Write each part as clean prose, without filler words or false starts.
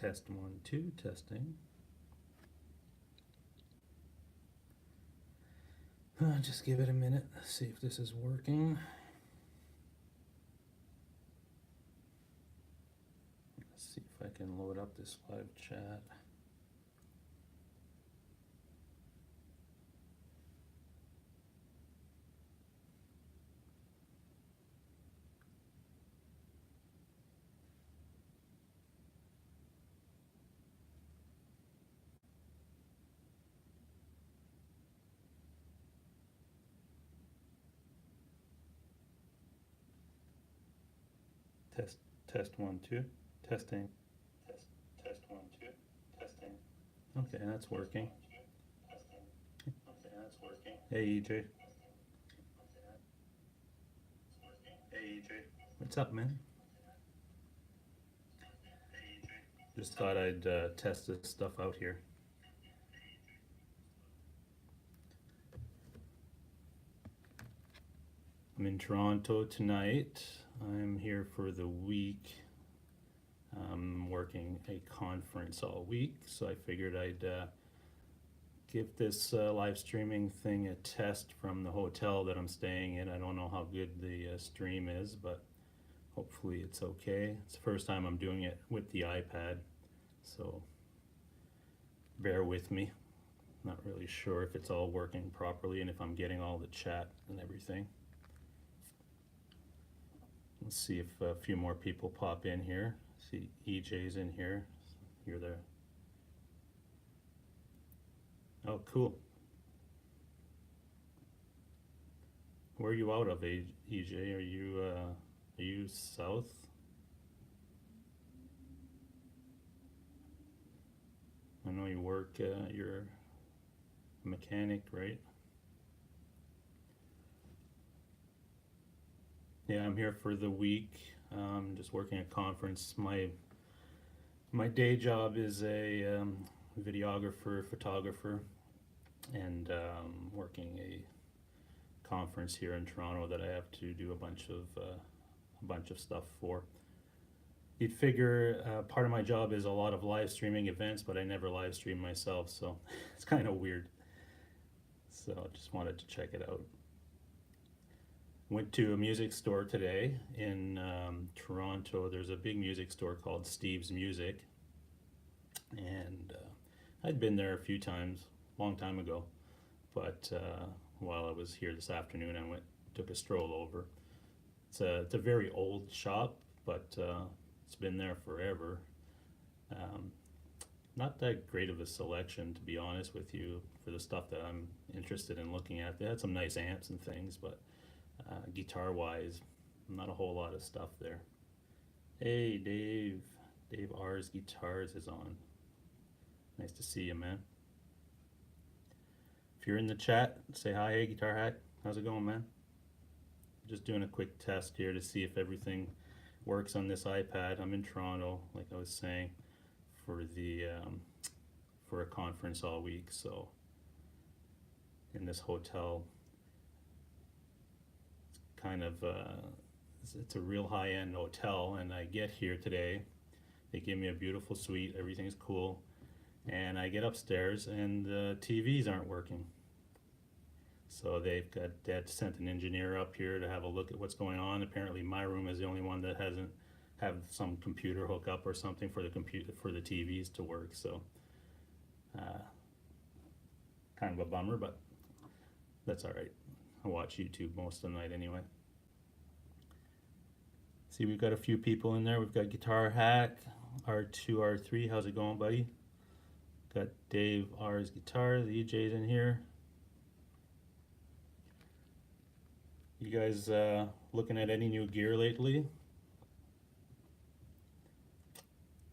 Test 1, 2, testing. Just give it a minute, see if this is working. Let's see if I can load up this live chat. Test 1, 2, testing. Test 1, 2, testing. Okay, that's working. Okay, that's working. Hey EJ, Hey, EJ. what's up, man? Hey, EJ. Just thought I'd test this stuff out here. I'm in Toronto tonight. I'm here for the week. I'm working a conference all week, so I figured I'd give this live streaming thing a test from the hotel that I'm staying in. I don't know how good the stream is, but hopefully it's okay. It's the first time I'm doing it with the iPad, so bear with me. Not really sure if it's all working properly and if I'm getting all the chat and everything. Let's see if a few more people pop in here. See, EJ's in here. You're there. Oh, cool. Where are you out of, EJ? Are you south? I know you work. You're a mechanic, right? Yeah, I'm here for the week. Just working a conference. My day job is a videographer, photographer, and working a conference here in Toronto that I have to do a bunch of stuff for. You'd figure part of my job is a lot of live streaming events, but I never live stream myself, so it's kind of weird. So I just wanted to check it out. Went to a music store today in Toronto. There's a big music store called Steve's Music, and I'd been there a few times, long time ago, but while I was here this afternoon, I took a stroll over. It's a very old shop, but it's been there forever. Um, Not that great of a selection, to be honest with you, for the stuff that I'm interested in looking at. They had some nice amps and things, but guitar wise, not a whole lot of stuff there. Hey, Dave. Dave R's Guitars is on. Nice to see you, man. If you're in the chat, say hi. Hey, Guitar Hack. How's it going, man? Just doing a quick test here to see if everything works on this iPad. I'm in Toronto, like I was saying, for a conference all week. So in this hotel, it's kind of it's a real high-end hotel, and I get here today. They give me a beautiful suite. Everything's cool, and I get upstairs, and the TVs aren't working. So they had sent an engineer up here to have a look at what's going on. Apparently my room is the only one that hasn't have some computer hookup or something for the TVs to work. So kind of a bummer, but that's all right. I watch YouTube most of the night anyway. See, we've got a few people in there. We've got Guitar Hack, R2, R3. How's it going, buddy? Got Dave R's Guitar. The EJ's in here. You guys looking at any new gear lately?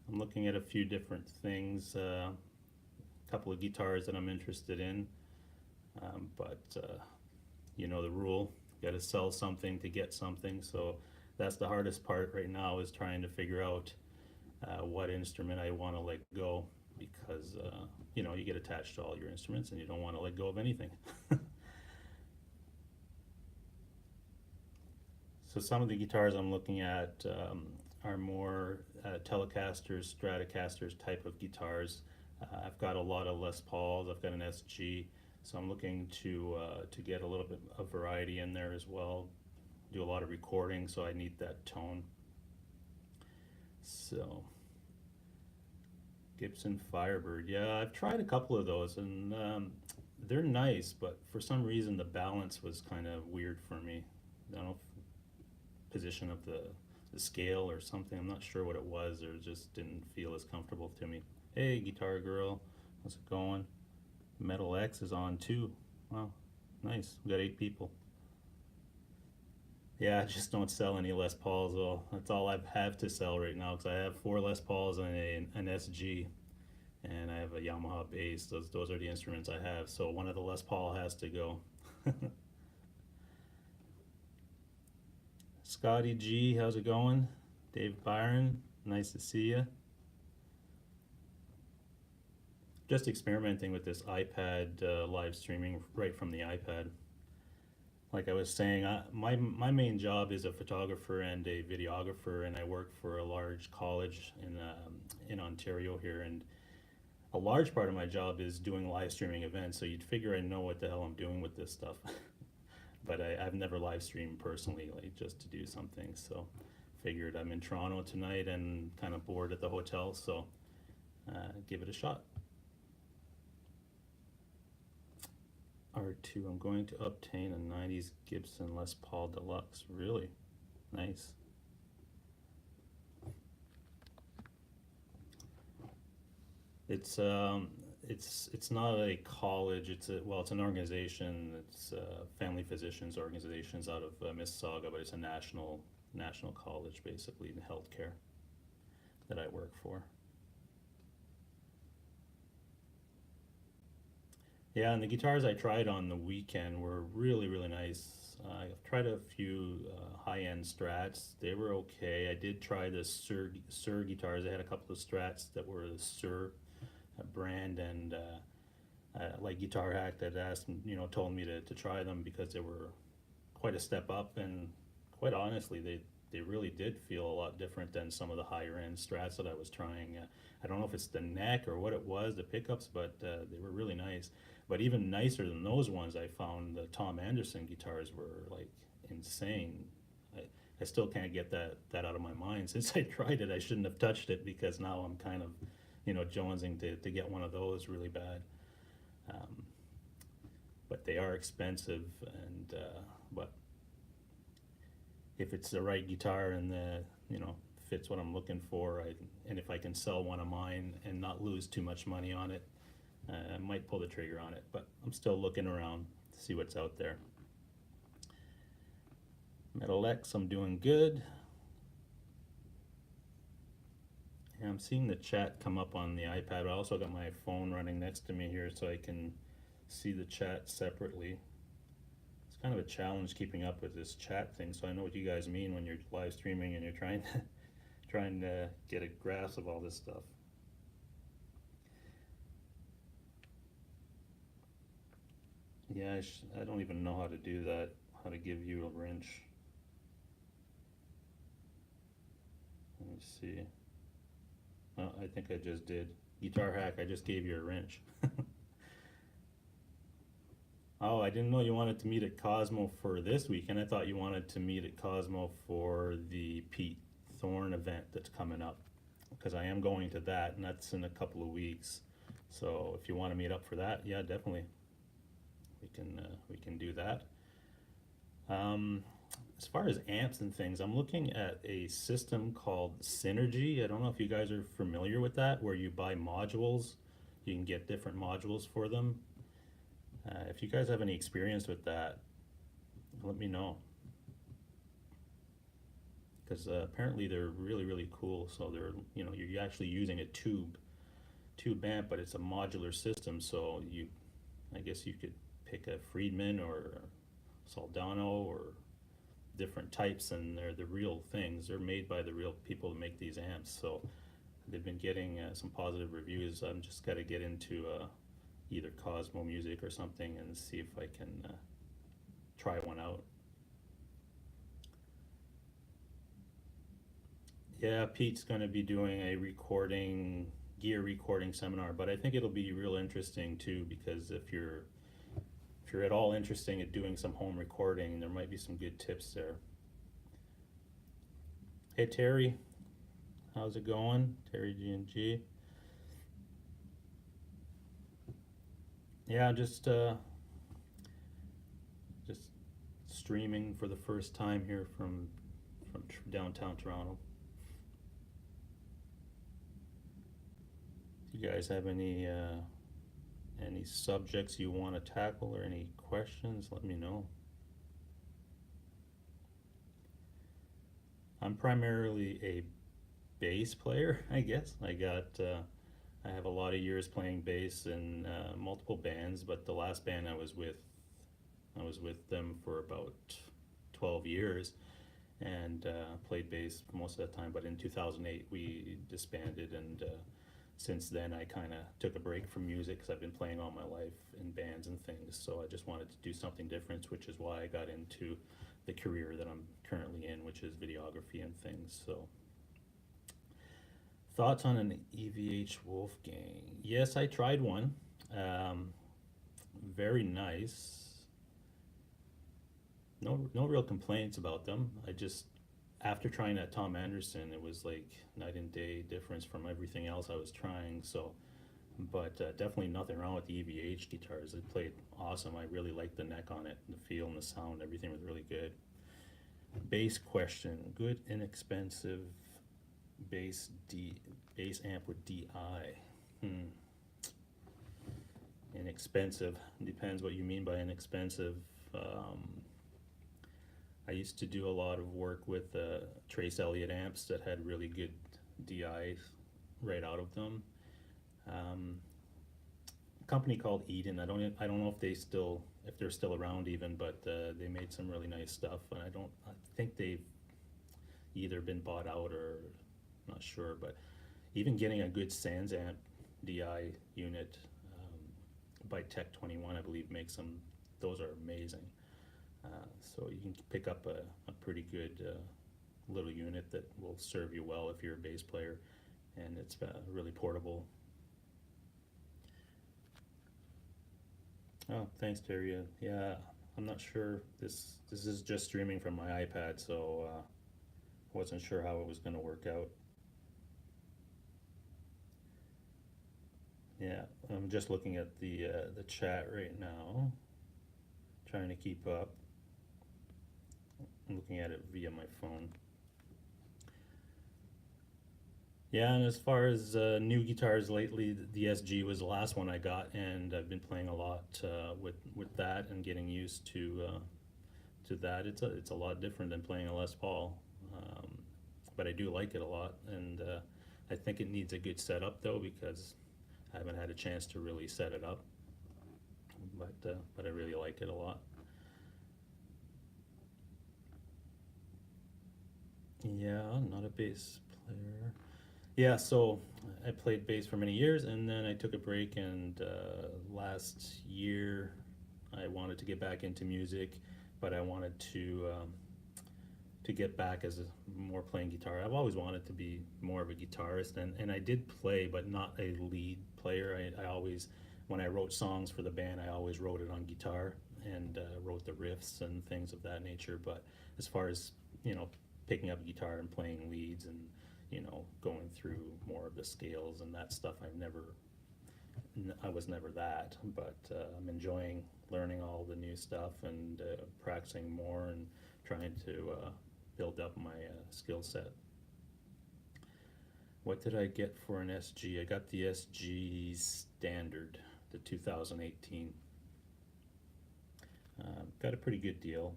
I'm looking at a few different things, a couple of guitars that I'm interested in, but you know the rule, got to sell something to get something, so that's the hardest part right now, is trying to figure out what instrument I want to let go, because you know, you get attached to all your instruments and you don't want to let go of anything. So some of the guitars I'm looking at are more Telecasters, Stratocasters type of guitars. I've got a lot of Les Pauls. I've got an SG, so I'm looking to get a little bit of variety in there as well. Do a lot of recording, so I need that tone. So Gibson Firebird, yeah, I've tried a couple of those, and they're nice, but for some reason the balance was kind of weird for me. I don't know if position of the scale or something. I'm not sure what it was, or it just didn't feel as comfortable to me. Hey, Guitar Girl, how's it going? Metal X is on too. Wow, nice. We got 8 people. Yeah, I just don't sell any Les Pauls though. That's all I have to sell right now, because I have 4 Les Pauls and an SG, and I have a Yamaha bass. Those are the instruments I have. So one of the Les Paul has to go. Scotty G, how's it going? Dave Byron, nice to see you. Just experimenting with this iPad live streaming right from the iPad. Like I was saying, my main job is a photographer and a videographer, and I work for a large college in Ontario here, and a large part of my job is doing live streaming events, so you'd figure I know what the hell I'm doing with this stuff. But I've never live streamed personally, like just to do something, so figured I'm in Toronto tonight and kind of bored at the hotel, so give it a shot. R2, I'm going to obtain a 90s Gibson Les Paul Deluxe. Really? Nice. It's not a college. It's an organization. It's family physicians organizations out of Mississauga, but it's a national college basically in healthcare that I work for. Yeah, and the guitars I tried on the weekend were really, really nice. I've tried a few high-end Strats. They were okay. I did try the Sur guitars. I had a couple of Strats that were the Sur brand, and like Guitar Hack that told me to try them because they were quite a step up, and quite honestly, they really did feel a lot different than some of the higher end Strats that I was trying. I don't know if it's the neck or what it was, the pickups, but they were really nice. But even nicer than those ones, I found the Tom Anderson guitars were like insane. I still can't get that out of my mind. Since I tried it, I shouldn't have touched it, because now I'm kind of, jonesing to get one of those really bad. But they are expensive, and but if it's the right guitar and fits what I'm looking for, and if I can sell one of mine and not lose too much money on it, I might pull the trigger on it. But I'm still looking around to see what's out there. Metal X, I'm doing good. Yeah, I'm seeing the chat come up on the iPad. I also got my phone running next to me here, so I can see the chat separately. It's kind of a challenge keeping up with this chat thing, so I know what you guys mean when you're live streaming and you're trying to get a grasp of all this stuff. Yeah, I don't even know how to do that, how to give you a wrench. Let me see. Oh, I think I just did. Guitar Hack, I just gave you a wrench. Oh, I didn't know you wanted to meet at Cosmo for this weekend. I thought you wanted to meet at Cosmo for the Pete Thorne event that's coming up, because I am going to that, and that's in a couple of weeks. So if you want to meet up for that, yeah, definitely. We can do that. As far as amps and things, I'm looking at a system called Synergy. I don't know if you guys are familiar with that, where you buy modules. You can get different modules for them. If you guys have any experience with that, let me know. Because apparently they're really, really cool. So they're, you're actually using a tube amp, but it's a modular system. So I guess you could pick a Friedman or Soldano or different types, and they're the real things. They're made by the real people who make these amps. So they've been getting some positive reviews. I'm just got to get into either Cosmo Music or something and see if I can try one out. Yeah, Pete's going to be doing a gear recording seminar, but I think it'll be real interesting too, because if you're at all interested in doing some home recording, there might be some good tips there. Hey Terry, how's it going? Terry G&G. Yeah, just streaming for the first time here from downtown Toronto. Do you guys have any subjects you want to tackle or any questions? Let me know. I'm primarily a bass player, I guess. I have a lot of years playing bass in multiple bands, but the last band I was with them for about 12 years and played bass most of the time. But in 2008, we disbanded, and since then, I kind of took a break from music because I've been playing all my life in bands and things. So I just wanted to do something different, which is why I got into the career that I'm currently in, which is videography and things. So, thoughts on an EVH Wolfgang? Yes, I tried one. Very nice. No real complaints about them. I just, after trying that Tom Anderson, it was like night and day difference from everything else I was trying. So, but definitely nothing wrong with the EVH guitars. It played awesome. I really liked the neck on it, the feel and the sound. Everything was really good. Bass question: good, inexpensive bass amp with DI. Inexpensive depends what you mean by inexpensive. I used to do a lot of work with Trace Elliot amps that had really good DI right out of them. A company called Eden. I don't know if they're still around even, but they made some really nice stuff, and I think they've either been bought out or not sure. But even getting a good Sans amp DI unit by Tech 21, I believe, makes them. Those are amazing. So you can pick up a pretty good little unit that will serve you well if you're a bass player, and it's really portable. Oh, thanks, Terry. Yeah, I'm not sure. This is just streaming from my iPad, so wasn't sure how it was going to work out. Yeah, I'm just looking at the chat right now, trying to keep up. I'm looking at it via my phone. Yeah, and as far as new guitars lately, the SG was the last one I got, and I've been playing a lot with that and getting used to that. It's a lot different than playing a Les Paul, but I do like it a lot, and I think it needs a good setup though, because I haven't had a chance to really set it up. But I really like it a lot. Yeah, not a bass player. Yeah, so I played bass for many years, and then I took a break, and last year I wanted to get back into music, but I wanted to get back as more playing guitar. I've always wanted to be more of a guitarist, and I did play, but not a lead player. I always, when I wrote songs for the band, I always wrote it on guitar and wrote the riffs and things of that nature. But as far as, picking up a guitar and playing leads and, going through more of the scales and that stuff, I was never that. But I'm enjoying learning all the new stuff and practicing more and trying to build up my skill set. What did I get for an SG? I got the SG Standard, the 2018. Got a pretty good deal.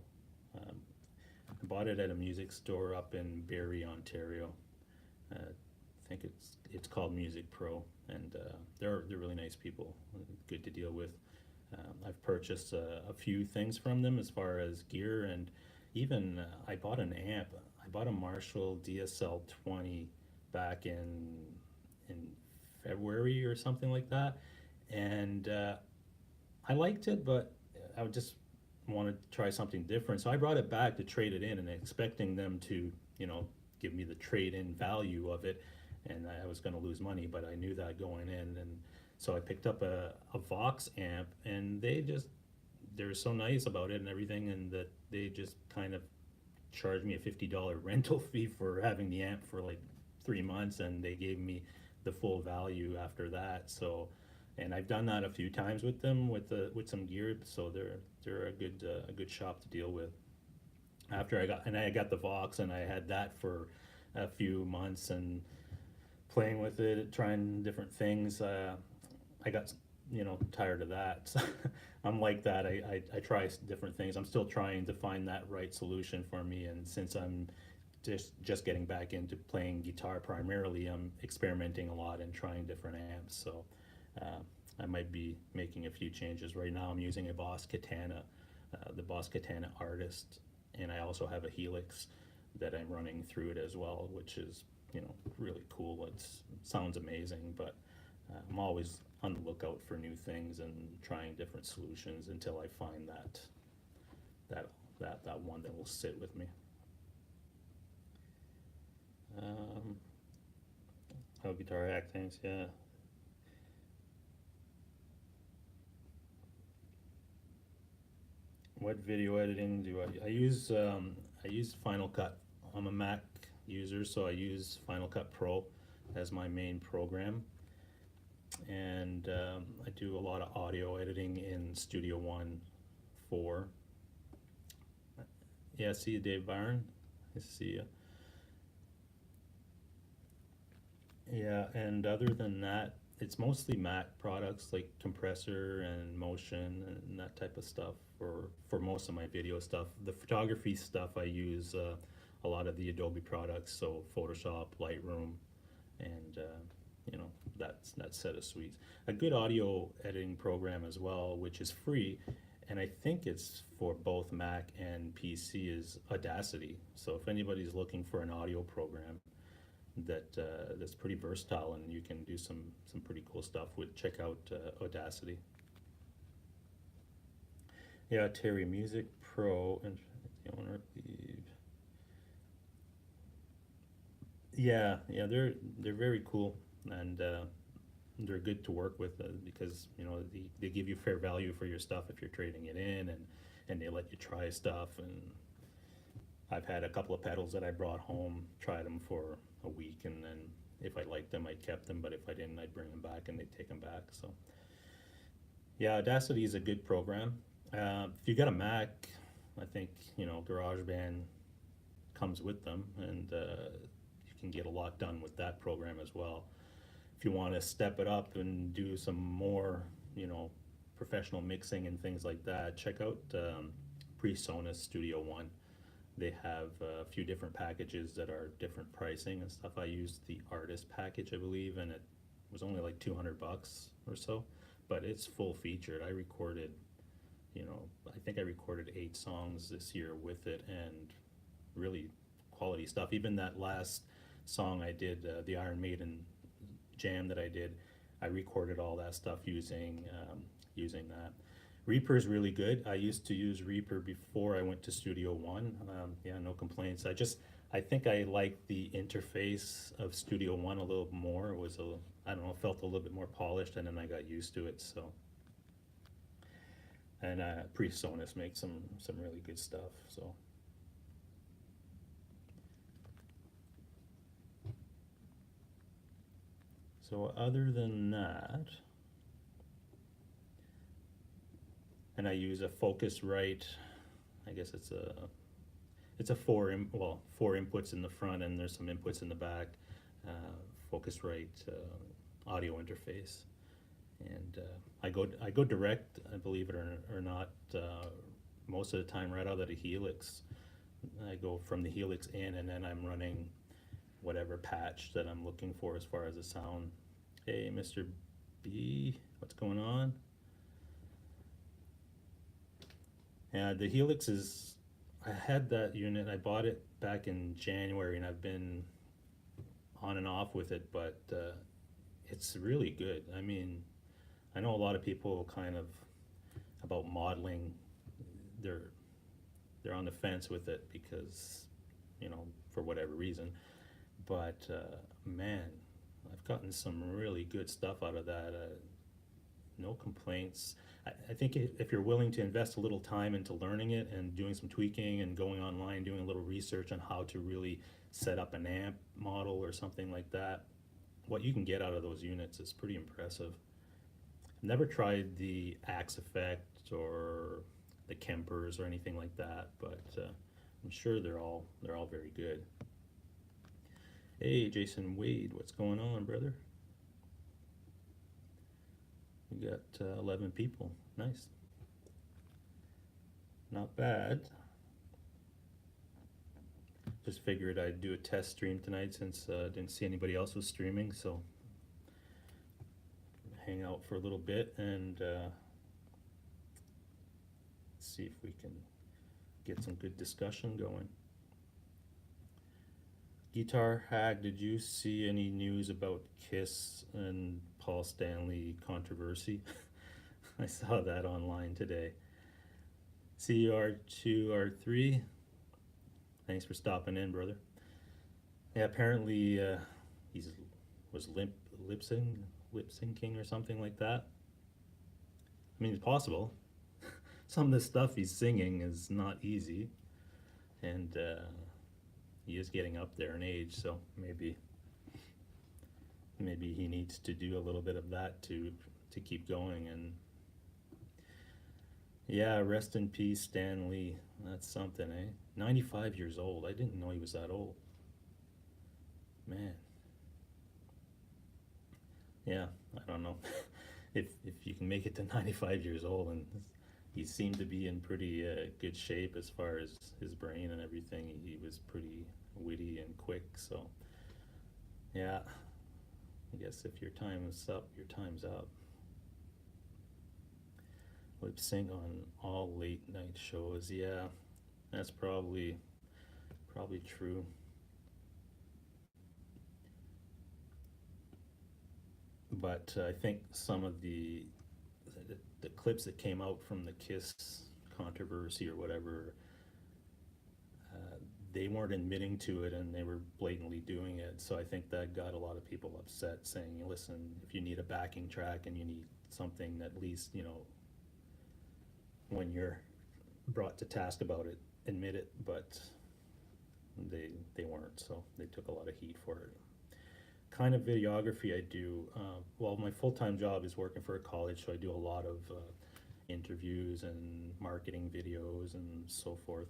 I bought it at a music store up in Barrie, Ontario. I think it's called Music Pro, and they're really nice people, good to deal with. I've purchased a few things from them as far as gear, and even I bought an amp. I bought a Marshall DSL 20 back in February or something like that, and I liked it, but I just wanted to try something different. So I brought it back to trade it in, and expecting them to, give me the trade-in value of it, and I was gonna lose money, but I knew that going in, and so I picked up a Vox amp, and they're so nice about it and everything, and that they just kind of charged me a $50 rental fee for having the amp for like 3 months, and they gave me the full value after that. So, and I've done that a few times with them with some gear, so they're a good shop to deal with. After I got the Vox, and I had that for a few months and playing with it, trying different things. I got tired of that. So I'm like that. I try different things. I'm still trying to find that right solution for me, and since I'm just getting back into playing guitar primarily, I'm experimenting a lot and trying different amps. So uh, I might be making a few changes. Right now I'm using a Boss Katana, the Boss Katana Artist, and I also have a Helix that I'm running through it as well, which is really cool. It sounds amazing, but I'm always on the lookout for new things and trying different solutions until I find that one that will sit with me. Oh, Guitar Hack, thanks. Yeah. What video editing do I use? I use Final Cut. I'm a Mac user, so I use Final Cut Pro as my main program, and I do a lot of audio editing in Studio One 4. Yeah, see you, Dave Byron. Nice to see you. Yeah, and other than that, it's mostly Mac products like Compressor and Motion and that type of stuff for most of my video stuff. The photography stuff, I use a lot of the Adobe products, so Photoshop, Lightroom, and that set of suites. A good audio editing program as well, which is free, and I think it's for both Mac and PC, is Audacity. So if anybody's looking for an audio program that's pretty versatile, and you can do some pretty cool stuff with, check out Audacity. Yeah, Terry Music Pro and the owner of the. Yeah, they're very cool, and they're good to work with because they give you fair value for your stuff if you're trading it in, and they let you try stuff. And I've had a couple of pedals that I brought home, tried them for a week, and then if I liked them, I kept them, but if I didn't, I'd bring them back and they'd take them back. So yeah, Audacity is a good program. If you got a Mac, I think GarageBand comes with them, and you can get a lot done with that program as well. If you want to step it up and do some more, professional mixing and things like that, check out PreSonus Studio One. They have a few different packages that are different pricing and stuff. I used the artist package, I believe, and it was only like $200 or so, but it's full featured. I recorded, I think I recorded 8 songs this year with it, and really quality stuff. Even that last song I did, the Iron Maiden jam that I did, I recorded all that stuff using that. Reaper is really good. I used to use Reaper before I went to Studio One. Yeah, no complaints. I think I liked the interface of Studio One a little more. It was I don't know, felt a little bit more polished, and then I got used to it. So, and PreSonus makes some really good stuff. So other than that, and I use a Focusrite. I guess it's a four inputs in the front, and there's some inputs in the back. Focusrite audio interface, and I go direct. I believe it or not, most of the time right out of the Helix. I go from the Helix in, and then I'm running whatever patch that I'm looking for as far as the sound. Hey, Mr. B, what's going on? Yeah, the Helix I had that unit. I bought it back in January, and I've been on and off with it, but it's really good. I mean, I know a lot of people kind of about modeling, they're on the fence with it because, for whatever reason. But man, I've gotten some really good stuff out of that. No complaints. I think if you're willing to invest a little time into learning it and doing some tweaking and going online, doing a little research on how to really set up an amp model or something like that, what you can get out of those units is pretty impressive. Never tried the Axe Effect or the Kempers or anything like that, but I'm sure they're all very good. Hey, Jason Wade, what's going on, brother? We got 11 people. Nice. Not bad. Just figured I'd do a test stream tonight since I didn't see anybody else was streaming, so hang out for a little bit and see if we can get some good discussion going. Guitar Hag, did you see any news about Kiss and Paul Stanley controversy? I saw that online today. CR2R3, thanks for stopping in, brother. Yeah, apparently he's was lip syncing or something like that. I mean, it's possible. Some of the stuff he's singing is not easy, and he is getting up there in age, so maybe he needs to do a little bit of that to keep going. And yeah, rest in peace, Stan Lee. That's something, eh? 95 years old. I didn't know he was that old. Man. Yeah, I don't know. if you can make it to 95 years old, and he seemed to be in pretty good shape as far as his brain and everything. He was pretty witty and quick, so yeah, I guess if your time is up, your time's up. Lip sync on all late night shows. Yeah, that's probably true. But I think some of the clips that came out from the Kiss controversy or whatever, they weren't admitting to it and they were blatantly doing it. So I think that got a lot of people upset, saying, listen, if you need a backing track and you need something, at least, you know, when you're brought to task about it, admit it. But they weren't, so they took a lot of heat for it. Kind of videography I do, well, my full-time job is working for a college, so I do a lot of interviews and marketing videos and so forth.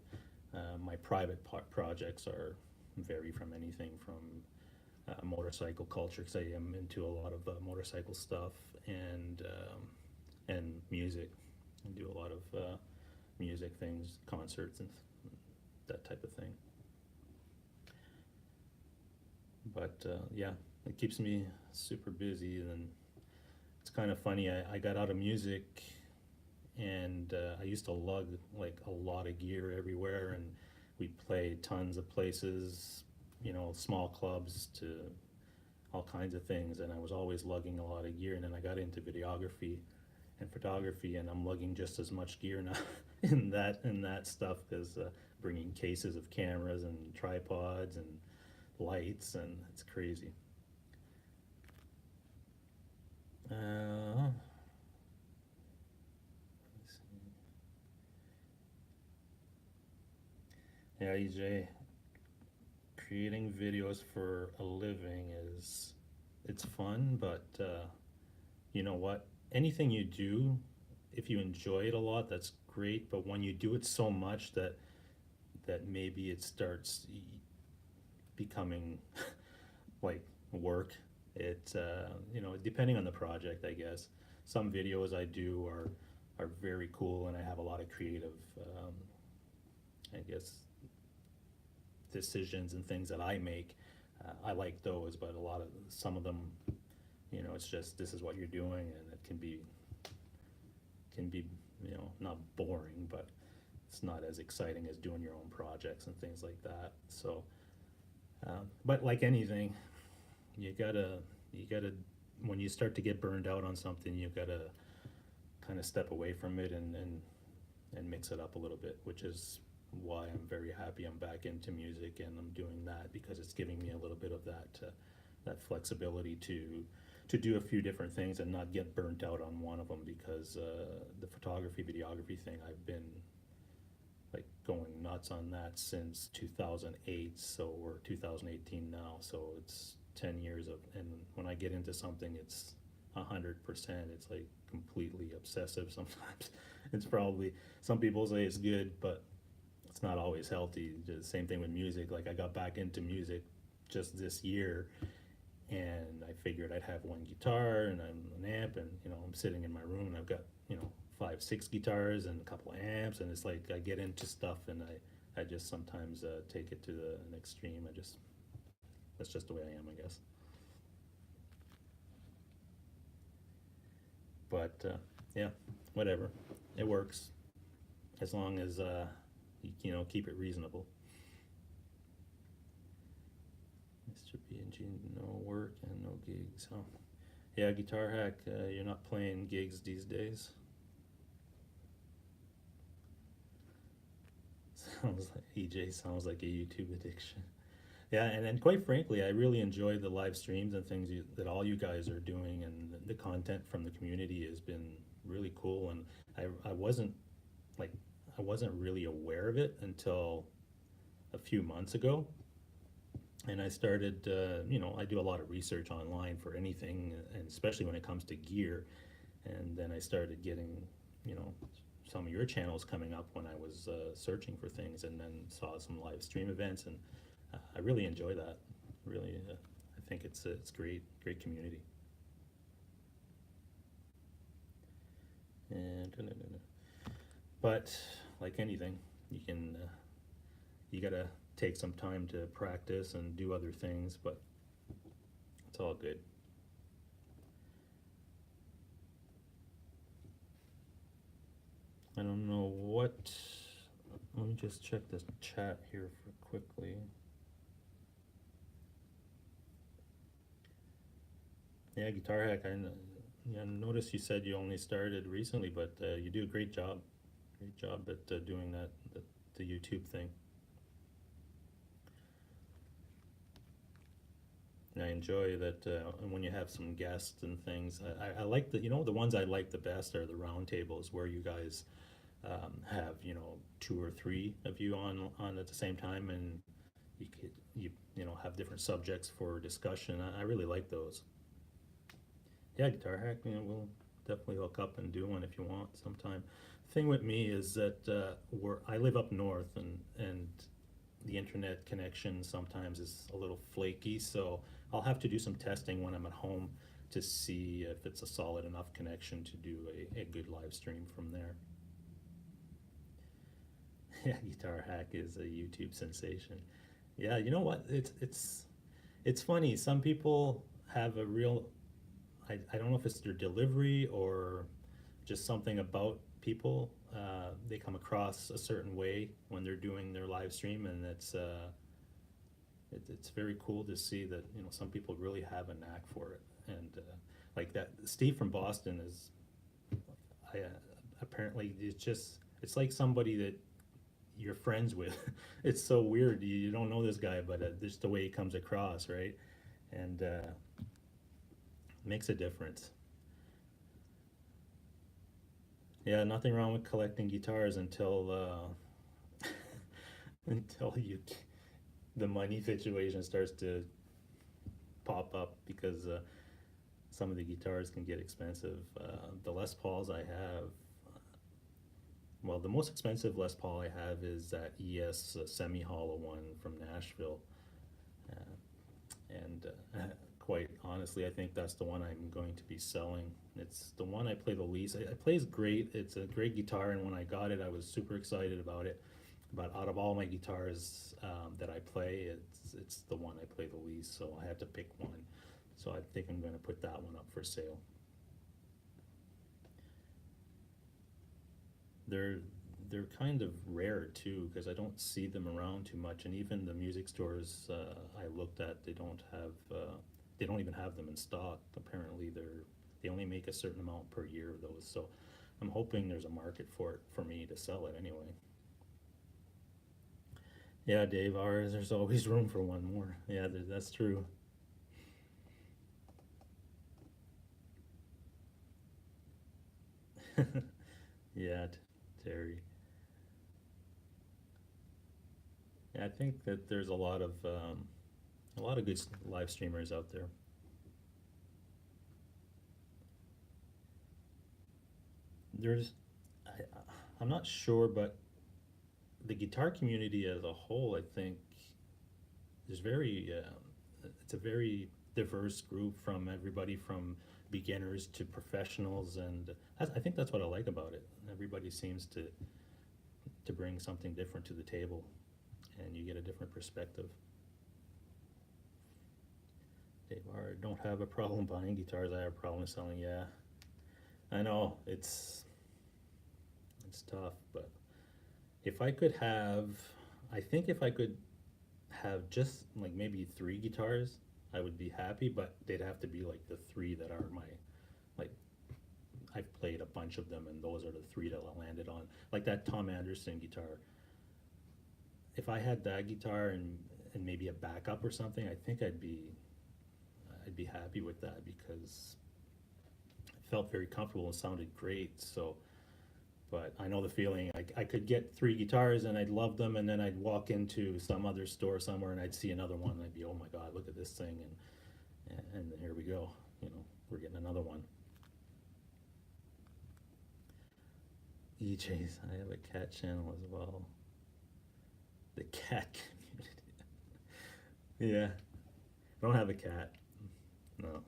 My private projects vary from anything from motorcycle culture, because I am into a lot of motorcycle stuff, and music. I do a lot of music things, concerts and that type of thing. But yeah, it keeps me super busy. And it's kind of funny, I got out of music, and I used to lug like a lot of gear everywhere, and we'd play tons of places, you know, small clubs to all kinds of things, and I was always lugging a lot of gear. And then I got into videography and photography, and I'm lugging just as much gear now in that stuff, because bringing cases of cameras and tripods and lights, and it's crazy. Let's see. Yeah, EJ, creating videos for a living it's fun, but you know what? Anything you do, if you enjoy it a lot, that's great. But when you do it so much that maybe it starts becoming like work, it you know, depending on the project, I guess. Some videos I do are very cool, and I have a lot of creative I guess decisions and things that I make. I like those, but some of them, you know, it's just, this is what you're doing, and it can be, you know, not boring, but it's not as exciting as doing your own projects and things like that. So but like anything, you gotta when you start to get burned out on something, you gotta kind of step away from it and mix it up a little bit, which is why I'm very happy I'm back into music and I'm doing that, because it's giving me a little bit of that flexibility to do a few different things and not get burnt out on one of them, because the photography, videography thing, I've been like going nuts on that since 2008, so we're 2018 now, so it's 10 years of, and when I get into something, it's 100%. It's like completely obsessive sometimes. It's probably, some people say it's good, but it's not always healthy. Just same thing with music. Like I got back into music just this year, and I figured I'd have one guitar and an amp, and I'm sitting in my room and I've got 5, 6 guitars and a couple amps, and it's like I get into stuff and I just sometimes take it to an extreme. That's just the way I am, I guess. But yeah, whatever, it works as long as you keep it reasonable. Mr. B&G, no work and no gigs. Oh, yeah, Guitar Hack, you're not playing gigs these days. Sounds like EJ sounds like a YouTube addiction. Yeah, and quite frankly, I really enjoy the live streams and things that all you guys are doing, and the content from the community has been really cool. And I wasn't like I wasn't really aware of it until a few months ago, and I started. I do a lot of research online for anything, and especially when it comes to gear. And then I started getting, you know, some of your channels coming up when I was searching for things, and then saw some live stream events, and I really enjoy that. Really, I think it's great community. And but like anything, you gotta take some time to practice and do other things, but it's all good. I don't know what. Let me just check this chat here for quickly. Yeah, Guitar Hack. Notice you said you only started recently, but you do a great job. Great job at doing the YouTube thing. And I enjoy that when you have some guests and things. I like the ones I like the best are the round tables where you guys have 2 or 3 of you on at the same time, and you have different subjects for discussion. I really like those. Yeah, Guitar Hack. We'll definitely hook up and do one if you want sometime. Thing with me is that I live up north, and the internet connection sometimes is a little flaky, so I'll have to do some testing when I'm at home to see if it's a solid enough connection to do a good live stream from there. Yeah, Guitar Hack is a YouTube sensation. Yeah, you know what? It's funny. Some people have a real, I don't know if it's their delivery or just something about people. They come across a certain way when they're doing their live stream, and it's very cool to see that some people really have a knack for it. And like that Steve from Boston is, I apparently it's like somebody that you're friends with. It's so weird. You don't know this guy, but just the way he comes across, right? And makes a difference. Yeah, nothing wrong with collecting guitars until until the money situation starts to pop up, because some of the guitars can get expensive. The Les Pauls I have, well, the most expensive Les Paul I have is that ES semi-hollow one from Nashville, and quite honestly, I think that's the one I'm going to be selling. It's the one I play the least. It plays great. It's a great guitar, and when I got it, I was super excited about it. But out of all my guitars that I play, it's the one I play the least, so I had to pick one. So I think I'm going to put that one up for sale. They're kind of rare too, because I don't see them around too much, and even the music stores I looked at, they don't even have them in stock. Apparently they only make a certain amount per year of those, so I'm hoping there's a market for it for me to sell it anyway. Yeah, Dave, ours, there's always room for one more. Yeah, that's true. Yeah, Terry. Yeah, I think that there's a lot of good live streamers out there. There's, I, I'm not sure, but the guitar community as a whole, I think, is it's a very diverse group from everybody from beginners to professionals, and I think that's what I like about it. Everybody seems to bring something different to the table, and you get a different perspective. Dave R, don't have a problem buying guitars. I have a problem selling. Yeah, I know it's tough, but if I could have, I think if I could have just like maybe three guitars, I would be happy. But they'd have to be like the three that are my like I've played a bunch of them, and those are the three that I landed on. Like that Tom Anderson guitar. If I had that guitar and maybe a backup or something, I think I'd be happy with that because it felt very comfortable and sounded great. So, but I know the feeling. I could get three guitars and I'd love them, and then I'd walk into some other store somewhere and I'd see another one and I'd be, oh my God, look at this thing, and here we go. You know, we're getting another one. EJ's. I have a cat channel as well. The cat community. Yeah, I don't have a cat. No.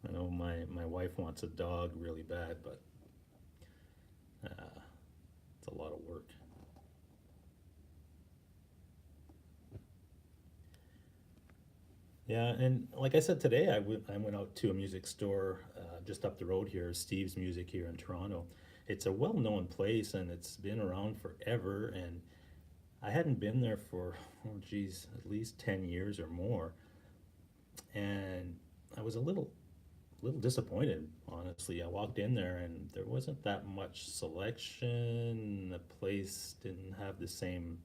I know my wife wants a dog really bad, but it's a lot of work. Yeah, and like I said today, I went out to a music store just up the road here, Steve's Music here in Toronto. It's a well-known place and it's been around forever. And I hadn't been there for, oh geez, at least 10 years or more. And I was a little disappointed, honestly. I walked in there and there wasn't that much selection. The place didn't have the same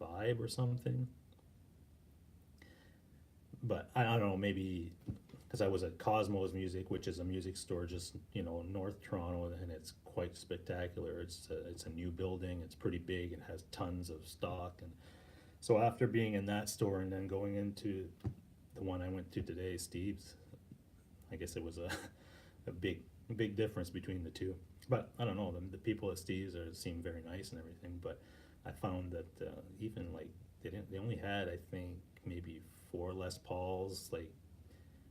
vibe or something. But I don't know, maybe because I was at Cosmos Music, which is a music store just North Toronto, and it's quite spectacular. It's a new building. It's pretty big. It has tons of stock, and so after being in that store and then going into the one I went to today, Steve's, I guess it was a big difference between the two. But I don't know, the people at Steve's seem very nice and everything. But I found that even like they only had, I think, maybe four Les Pauls. Like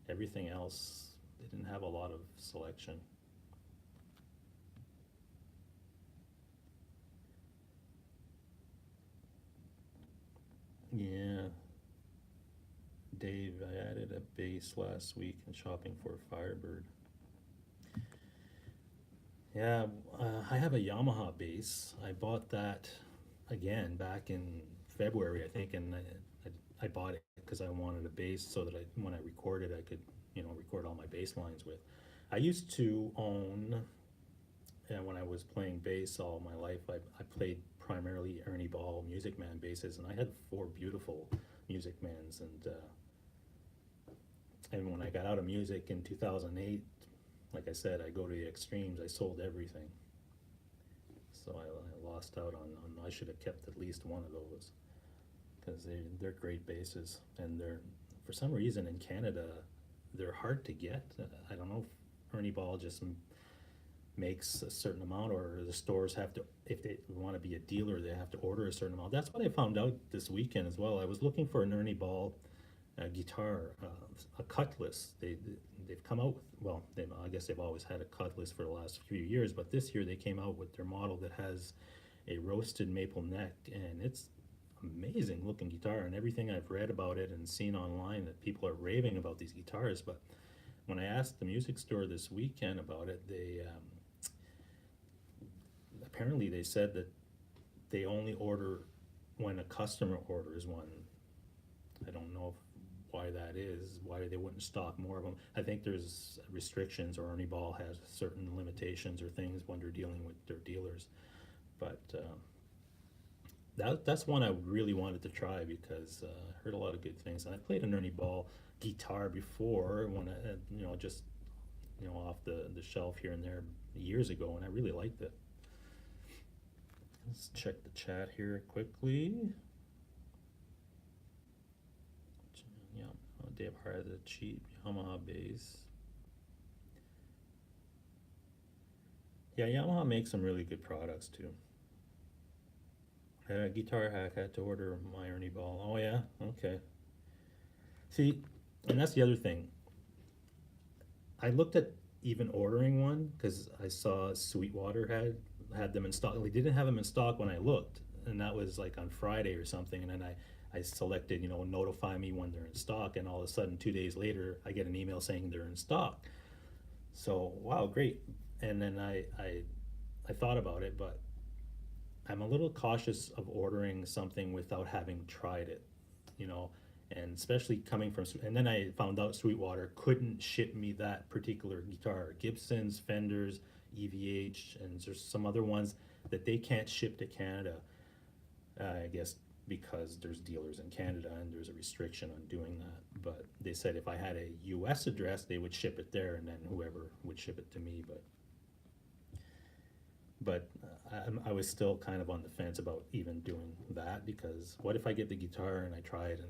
everything else, they didn't have a lot of selection. Yeah, Dave, I added a bass last week and shopping for a Firebird. Yeah, I have a Yamaha bass. I bought that again back in February, I think, and I bought it because I wanted a bass so that when I recorded, I could, record all my bass lines with. I used to own, and when I was playing bass all my life, I played primarily Ernie Ball Music Man basses, and I had four beautiful Music Mans, and when I got out of music in 2008, like I said, I go to the extremes. I sold everything, so I lost out on. I should have kept at least one of those because they're great basses, and they're for some reason in Canada they're hard to get. I don't know if Ernie Ball just makes a certain amount, or the stores have to, if they want to be a dealer, they have to order a certain amount. That's what I found out this weekend as well. I was looking for an Ernie Ball guitar, a Cutlass. They've come out with, well, I guess they've always had a Cutlass for the last few years, but this year they came out with their model that has a roasted maple neck, and it's amazing looking guitar. And everything I've read about it and seen online, that people are raving about these guitars. But when I asked the music store this weekend about it, they apparently they said that they only order when a customer orders one. I don't know why that is, why they wouldn't stock more of them. I think there's restrictions, or Ernie Ball has certain limitations or things when they're dealing with their dealers. But that's one I really wanted to try because I heard a lot of good things. And I played an Ernie Ball guitar before when I, just off the shelf here and there years ago, and I really liked it. Let's check the chat here quickly. Yeah, Dave Hart has a cheap Yamaha bass. Yeah, Yamaha makes some really good products too. Guitar Hack had to order my Ernie Ball. Oh yeah, okay. See, and that's the other thing. I looked at even ordering one because I saw Sweetwater had them in stock. They didn't have them in stock when I looked, and that was like on Friday or something. And then I selected, notify me when they're in stock, and all of a sudden 2 days later I get an email saying they're in stock. So wow, great. And then I thought about it, but I'm a little cautious of ordering something without having tried it, you know, and especially coming from. And then I found out Sweetwater couldn't ship me that particular guitar. Gibson's, Fenders, EVH, and there's some other ones that they can't ship to Canada. I guess because there's dealers in Canada and there's a restriction on doing that. But they said if I had a U.S. address, they would ship it there, and then whoever would ship it to me. But I was still kind of on the fence about even doing that because what if I get the guitar and I try it and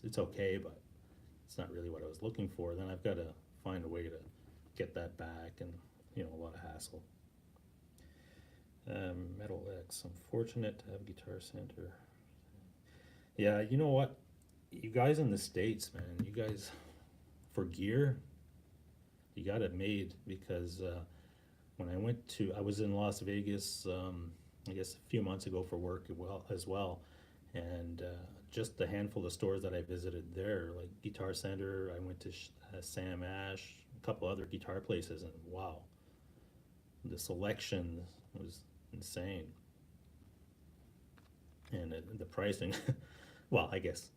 it's okay, but it's not really what I was looking for. Then I've got to find a way to get that back, and a lot of hassle. Metal X, I'm fortunate to have Guitar Center. Yeah, you know what? You guys in the States, man, you guys for gear, you got it made because when I was in Las Vegas, I guess a few months ago for work as well, and just the handful of stores that I visited there, like Guitar Center, I went to Sam Ash, a couple other guitar places, and wow, the selection was insane, and the pricing, well, I guess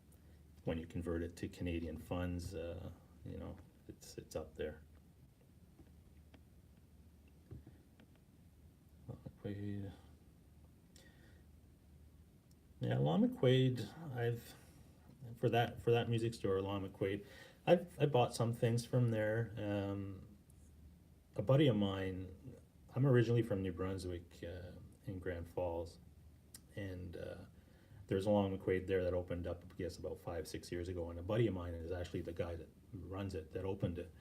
when you convert it to Canadian funds, it's up there. McQuaid. Yeah, Lon McQuaid. I've for that music store, Lon McQuaid. I bought some things from there. A buddy of mine. I'm originally from New Brunswick in Grand Falls, and there's a Lon McQuaid there that opened up, I guess, about 5-6 years ago. And a buddy of mine is actually the guy that runs it, that opened it.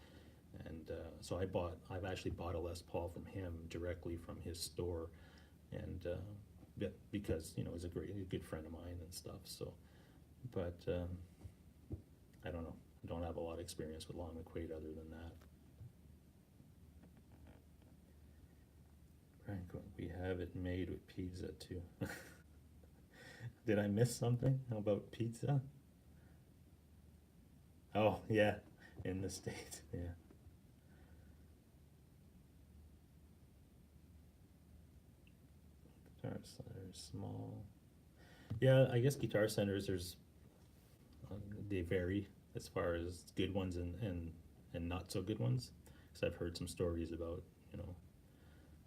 And so I've actually bought a Les Paul from him directly from his store, and because he's a good friend of mine and stuff. So, but I don't know. I don't have a lot of experience with Lon McQuaid other than that. Brian, we have it made with pizza too. Did I miss something about pizza? Oh yeah, in the States, yeah. Guitar centers, small. Yeah, I guess guitar centers. They vary as far as good ones and not so good ones. Because I've heard some stories about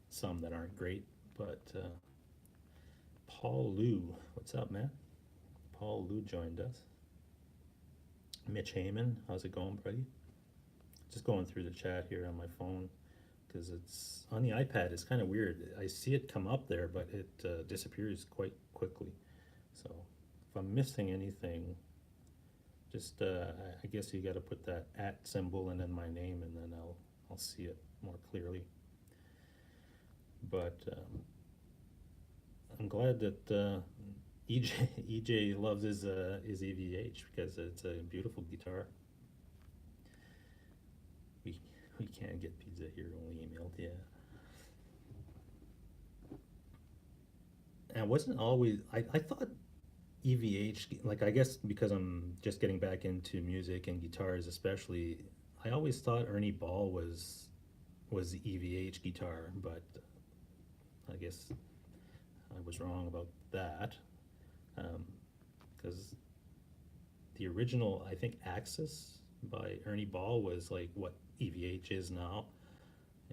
some that aren't great. But Paul Liu, what's up, man? Paul Liu joined us. Mitch Heyman, how's it going, buddy? Just going through the chat here on my phone because it's on the iPad. It's kind of weird. I see it come up there, but it disappears quite quickly. So if I'm missing anything, just I guess you got to put that @ symbol and then my name, and then I'll see it more clearly. But I'm glad that EJ loves his EVH because it's a beautiful guitar. We can't get pizza here, only emailed, yeah. And it wasn't always, I thought EVH, like I guess because I'm just getting back into music and guitars especially, I always thought Ernie Ball was the EVH guitar, but I guess I was wrong about that. Because the original, I think, Axis by Ernie Ball was like what EVH is now,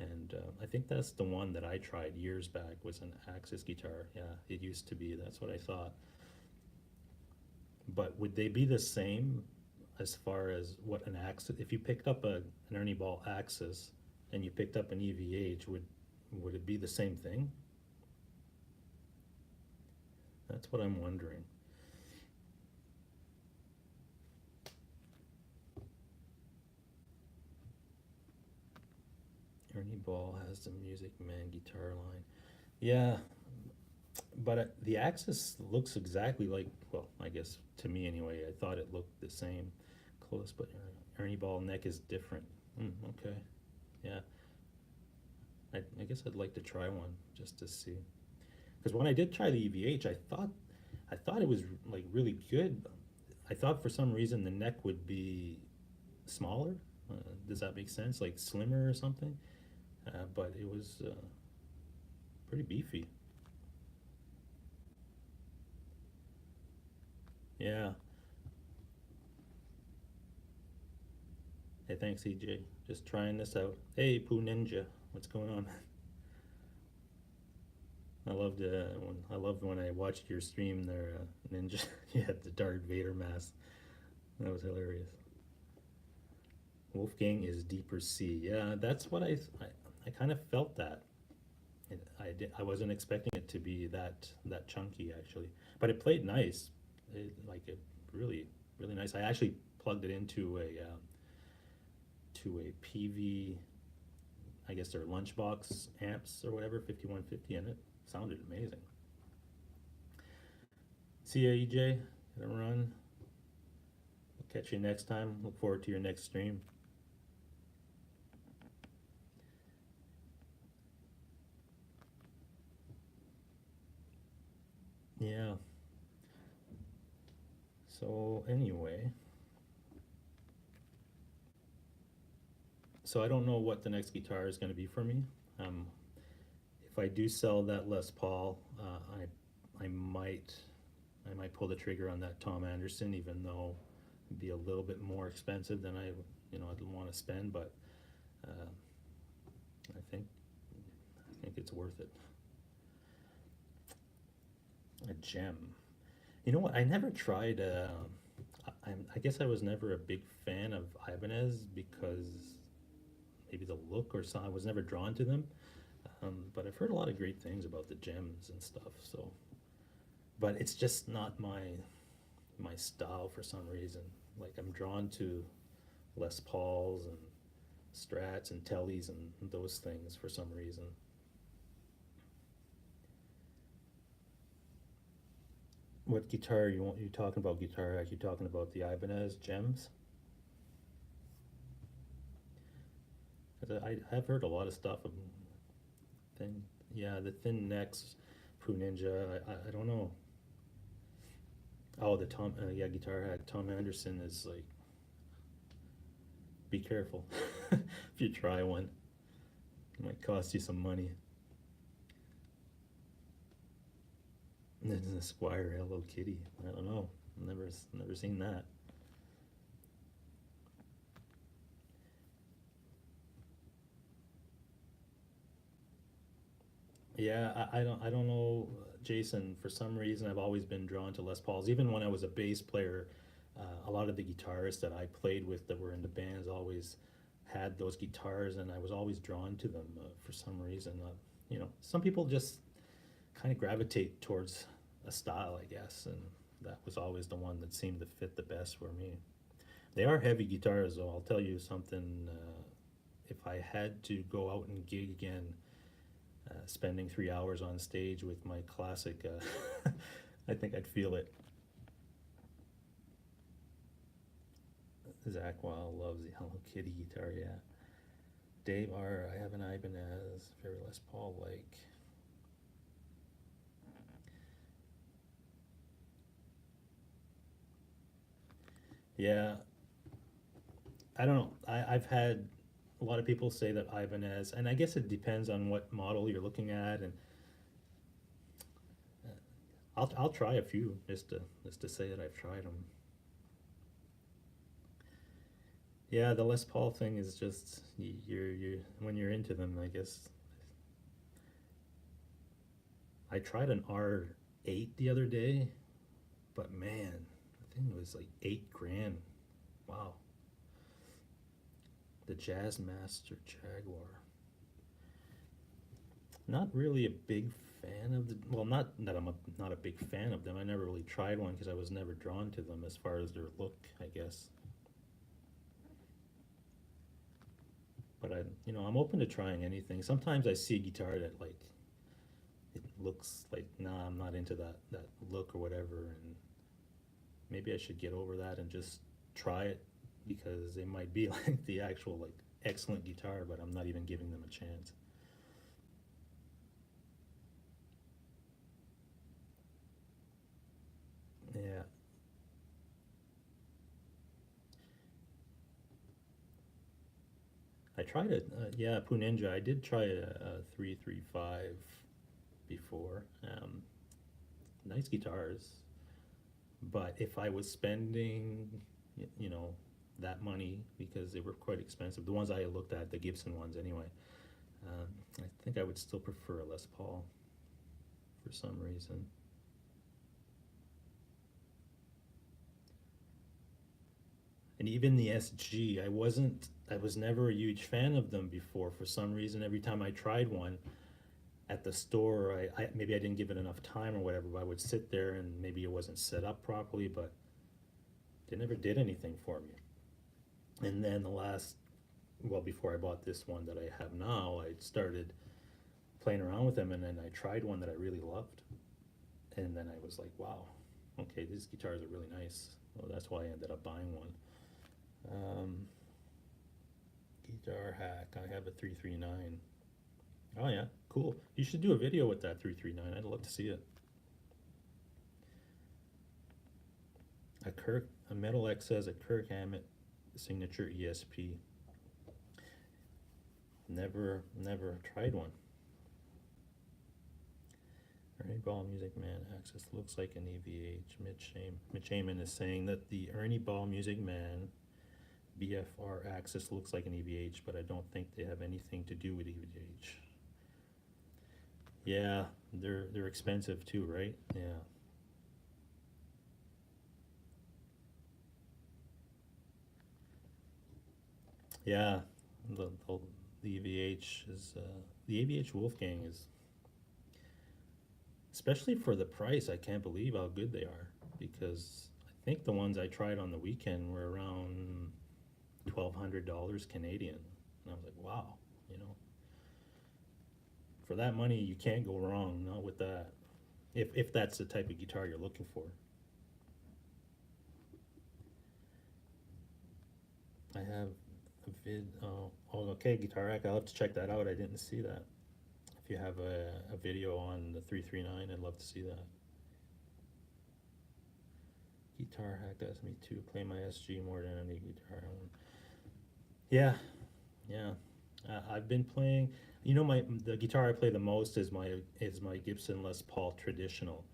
And I think that's the one that I tried years back, was an Axis guitar. Yeah, it used to be. That's what I thought. But would they be the same as far as what an Axis? If you picked up an Ernie Ball Axis and you picked up an EVH, would it be the same thing? That's what I'm wondering. Ernie Ball has the Music Man guitar line. Yeah, but the Axis looks exactly like, well, I guess to me anyway, I thought it looked the same, close, but Ernie Ball neck is different. Okay, yeah. I guess I'd like to try one just to see. Because when I did try the EVH, I thought it was like really good. I thought for some reason the neck would be smaller. Does that make sense? Like slimmer or something? But it was pretty beefy. Yeah. Hey, thanks, EJ. Just trying this out. Hey, Poo Ninja, what's going on? I loved when I watched your stream there, Ninja. You had the Darth Vader mask. That was hilarious. Wolfgang is deeper C. Yeah, that's what I kind of felt that. I wasn't expecting it to be that chunky actually, but it played nice. It really really nice. I actually plugged it into a PV. I guess they're lunchbox amps or whatever, 5150, and it sounded amazing. See ya, EJ. Gotta run. I'll catch you next time. Look forward to your next stream. Yeah. So anyway, so I don't know what the next guitar is going to be for me. If I do sell that Les Paul, I might pull the trigger on that Tom Anderson, even though it'd be a little bit more expensive than I'd want to spend. But uh, I think it's worth it. A gem. You know what? I never tried. I guess I was never a big fan of Ibanez because maybe the look or something. I was never drawn to them. But I've heard a lot of great things about the gems and stuff. So, but it's just not my style for some reason. Like I'm drawn to Les Pauls and Strats and Tellys and those things for some reason. What guitar you talking about? Guitar? Are you talking about the Ibanez gems? 'Cause I've heard a lot of stuff of thin, yeah, the thin necks, Poo Ninja. I don't know. Oh, the Tom, yeah, guitar hack. Tom Anderson is like, be careful if you try one. It might cost you some money. And then the Squire Hello Kitty. I don't know. Never seen that. Yeah, I don't know, Jason. For some reason, I've always been drawn to Les Pauls. Even when I was a bass player, a lot of the guitarists that I played with that were in the bands always had those guitars, and I was always drawn to them for some reason. Some people just kind of gravitate towards a style, I guess, and that was always the one that seemed to fit the best for me. They are heavy guitars, though. I'll tell you something. If I had to go out and gig again, spending 3 hours on stage with my classic, I think I'd feel it. Zach Wild loves the Hello Kitty guitar, yeah. Dave R, I have an Ibanez, very Les Paul like. Yeah, I don't know. I've had a lot of people say that Ibanez, and I guess it depends on what model you're looking at, and I'll try a few just to say that I've tried them. Yeah, the Les Paul thing is just you're when you're into them, I guess. I tried an R8 the other day, but man, the thing was like 8 grand. Wow. The Jazzmaster Jaguar. Not really a big fan of the. Well, not that not a big fan of them. I never really tried one because I was never drawn to them as far as their look, I guess. But I'm open to trying anything. Sometimes I see a guitar that like it looks like, nah, I'm not into that look or whatever, and maybe I should get over that and just try it because it might be like the actual like excellent guitar, but I'm not even giving them a chance. Yeah, I tried it. Yeah, Poo Ninja. I did try a 335 before. Nice guitars, but if I was spending, you know, that money because they were quite expensive, the ones I looked at, the Gibson ones anyway, I think I would still prefer a Les Paul for some reason. And even the SG, I was never a huge fan of them before for some reason. Every time I tried one at the store, maybe I didn't give it enough time or whatever, but I would sit there and maybe it wasn't set up properly, but they never did anything for me. And then well, before I bought this one that I have now, I started playing around with them and then I tried one that I really loved. And then I was like, wow, okay, these guitars are really nice. Well, that's why I ended up buying one. Um, Guitar Hack, I have a 339. Oh yeah, cool. You should do a video with that 339. I'd love to see it. A Metal X says a Kirk Hammett signature ESP. Never tried one. Ernie Ball Music Man Access looks like an EVH. Mitch Heyman is saying that the Ernie Ball Music Man BFR Access looks like an EVH, but I don't think they have anything to do with EVH. Yeah, they're expensive too, right? Yeah. Yeah, the EVH is the AVH Wolfgang is, especially for the price. I can't believe how good they are because I think the ones I tried on the weekend were around $1,200 Canadian, and I was like, wow, you know, for that money you can't go wrong. Not with that. If that's the type of guitar you're looking for. I have a okay, Guitar Hack. I'll have to check that out. I didn't see that. If you have a video on the 339, I'd love to see that. Guitar Hack does me too. Play my SG more than any guitar I own. Yeah, yeah. I've been playing. The guitar I play the most is my Gibson Les Paul Traditional,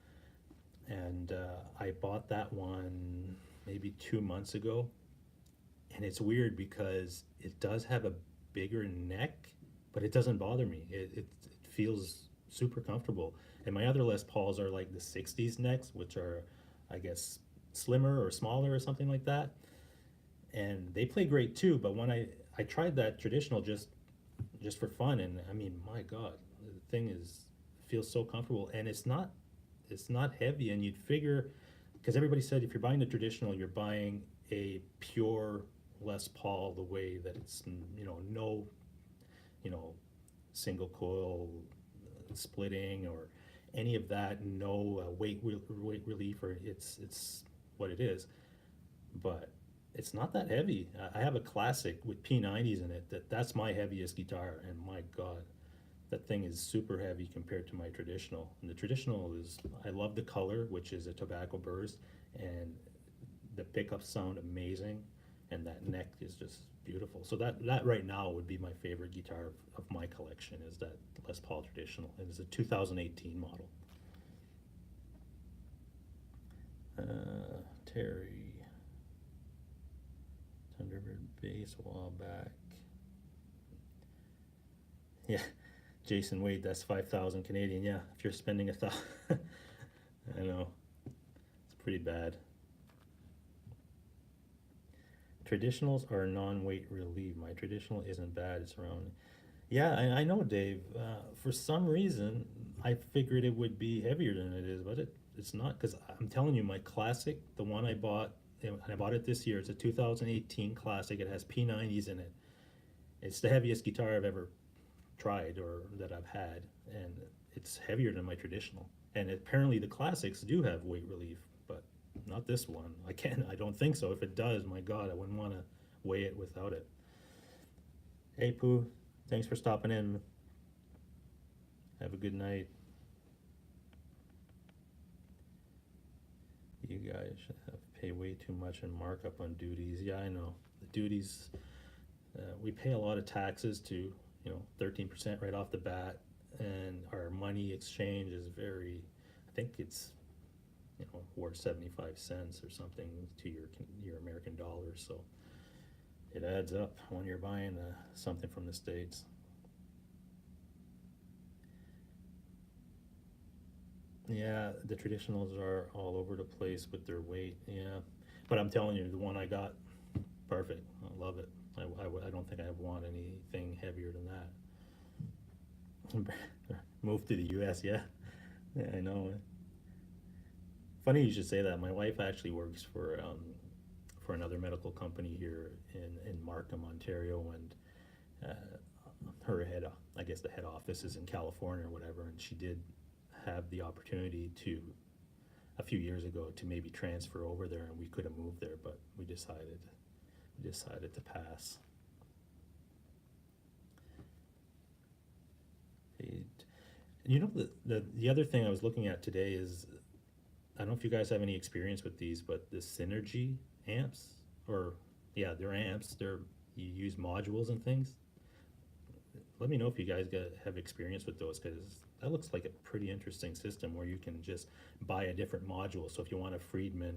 and I bought that one maybe 2 months ago, and it's weird because it does have a bigger neck, but it doesn't bother me. It feels super comfortable. And my other Les Pauls are like the 60s necks, which are, I guess, slimmer or smaller or something like that. And they play great too, but when I tried that traditional just for fun, and I mean, my God, the thing is feels so comfortable, and it's not heavy, and you'd figure because everybody said if you're buying the traditional, you're buying a pure Les Paul the way that it's no you know single coil splitting or any of that, no weight relief, or it's what it is, but it's not that heavy. I have a classic with P90s in it. That's my heaviest guitar, and my God, that thing is super heavy compared to my traditional. And the traditional is, I love the color, which is a tobacco burst, and the pickups sound amazing, and that neck is just beautiful. So that right now would be my favorite guitar of my collection, is that Les Paul Traditional. It is a 2018 model. Terry. Thunderbird bass a while back. Yeah, Jason Wade, that's 5,000 Canadian. Yeah, if you're spending 1,000, I know, it's pretty bad. Traditionals are non-weight relief. My traditional isn't bad. It's around. Yeah, I know, Dave. For some reason, I figured it would be heavier than it is, but it's not. Because I'm telling you, my classic, the one I bought, and I bought it this year. It's a 2018 classic. It has P90s in it. It's the heaviest guitar I've ever tried or that I've had, and it's heavier than my traditional. And apparently, the classics do have weight relief, but not this one. I don't think so. If it does, my God, I wouldn't want to weigh it without it. Hey, Pooh. Thanks for stopping in. Have a good night. You guys pay way too much in markup on duties. Yeah, I know. The duties, we pay a lot of taxes to, 13% right off the bat, and our money exchange is very, I think it's, worth 75 cents or something to your American dollars. So it adds up when you're buying something from the States. Yeah, the traditionals are all over the place with their weight. Yeah, but I'm telling you, the one I got, perfect. I love it. I don't think I want anything heavier than that. Move to the U.S. Yeah, I know. Funny you should say that. My wife actually works for another medical company here in Markham, Ontario, and her I guess the head office is in California or whatever, and she did have the opportunity to, a few years ago, to maybe transfer over there, and we could have moved there, but we decided to pass. The other thing I was looking at today is, I don't know if you guys have any experience with these, but the Synergy amps, or yeah, they're amps. You use modules and things. Let me know if you guys have experience with those, because that looks like a pretty interesting system where you can just buy a different module. So if you want a Friedman,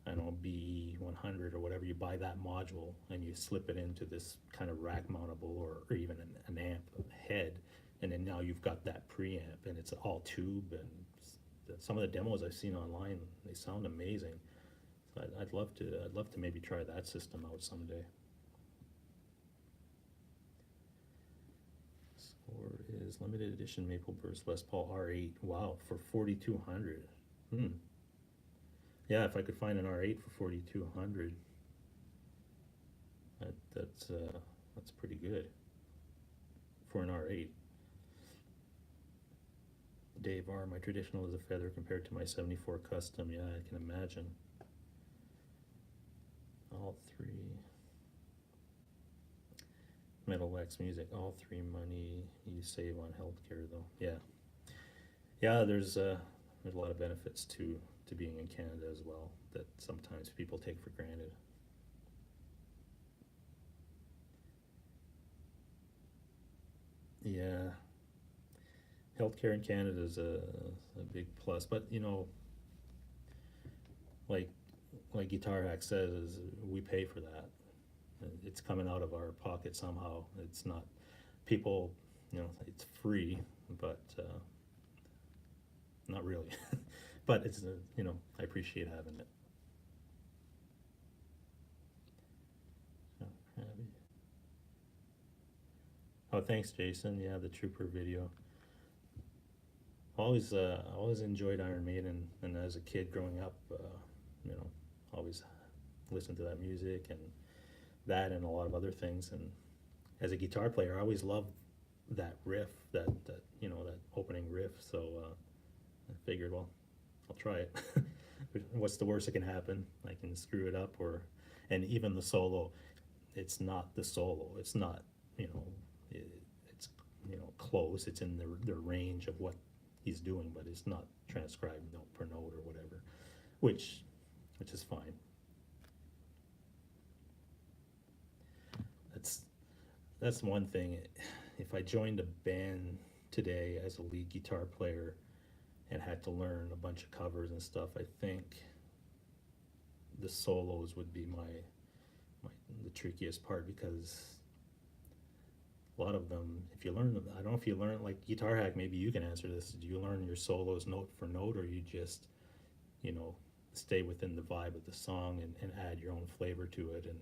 I don't know, B100 or whatever, you buy that module and you slip it into this kind of rack mountable or even an amp head, and then now you've got that preamp, and it's all tube. And some of the demos I've seen online, they sound amazing. So I'd love to maybe try that system out someday. Or is limited edition Maple Burst Les Paul R8. Wow, for 4,200. Yeah, if I could find an R8 for 4,200, that's pretty good for an R8. Dave R, my traditional is a feather compared to my 74 custom. Yeah, I can imagine. All three. Metal Wax Music, all three money you save on healthcare though. Yeah, there's a lot of benefits to being in Canada as well that sometimes people take for granted. Yeah, healthcare in Canada is a big plus, but like Guitar Hack says, we pay for that. It's coming out of our pocket somehow. It's not people, it's free, but not really. But it's I appreciate having it. Oh, thanks, Jason. Yeah, the Trooper video. Always enjoyed Iron Maiden, and as a kid growing up, always listened to that music and that and a lot of other things. And as a guitar player, I always loved that riff, that opening riff. So I figured, well, I'll try it. What's the worst that can happen? I can screw it up, and even the solo, it's not the solo. It's not, it's close. It's in the range of what he's doing, but it's not transcribed note per note or whatever, which is fine. That's one thing. If I joined a band today as a lead guitar player and had to learn a bunch of covers and stuff, I think the solos would be my the trickiest part, because a lot of them, if you learn them, I don't know if you learn, like Guitar Hack, maybe you can answer this. Do you learn your solos note for note, or you just, you know, stay within the vibe of the song and add your own flavor to it? And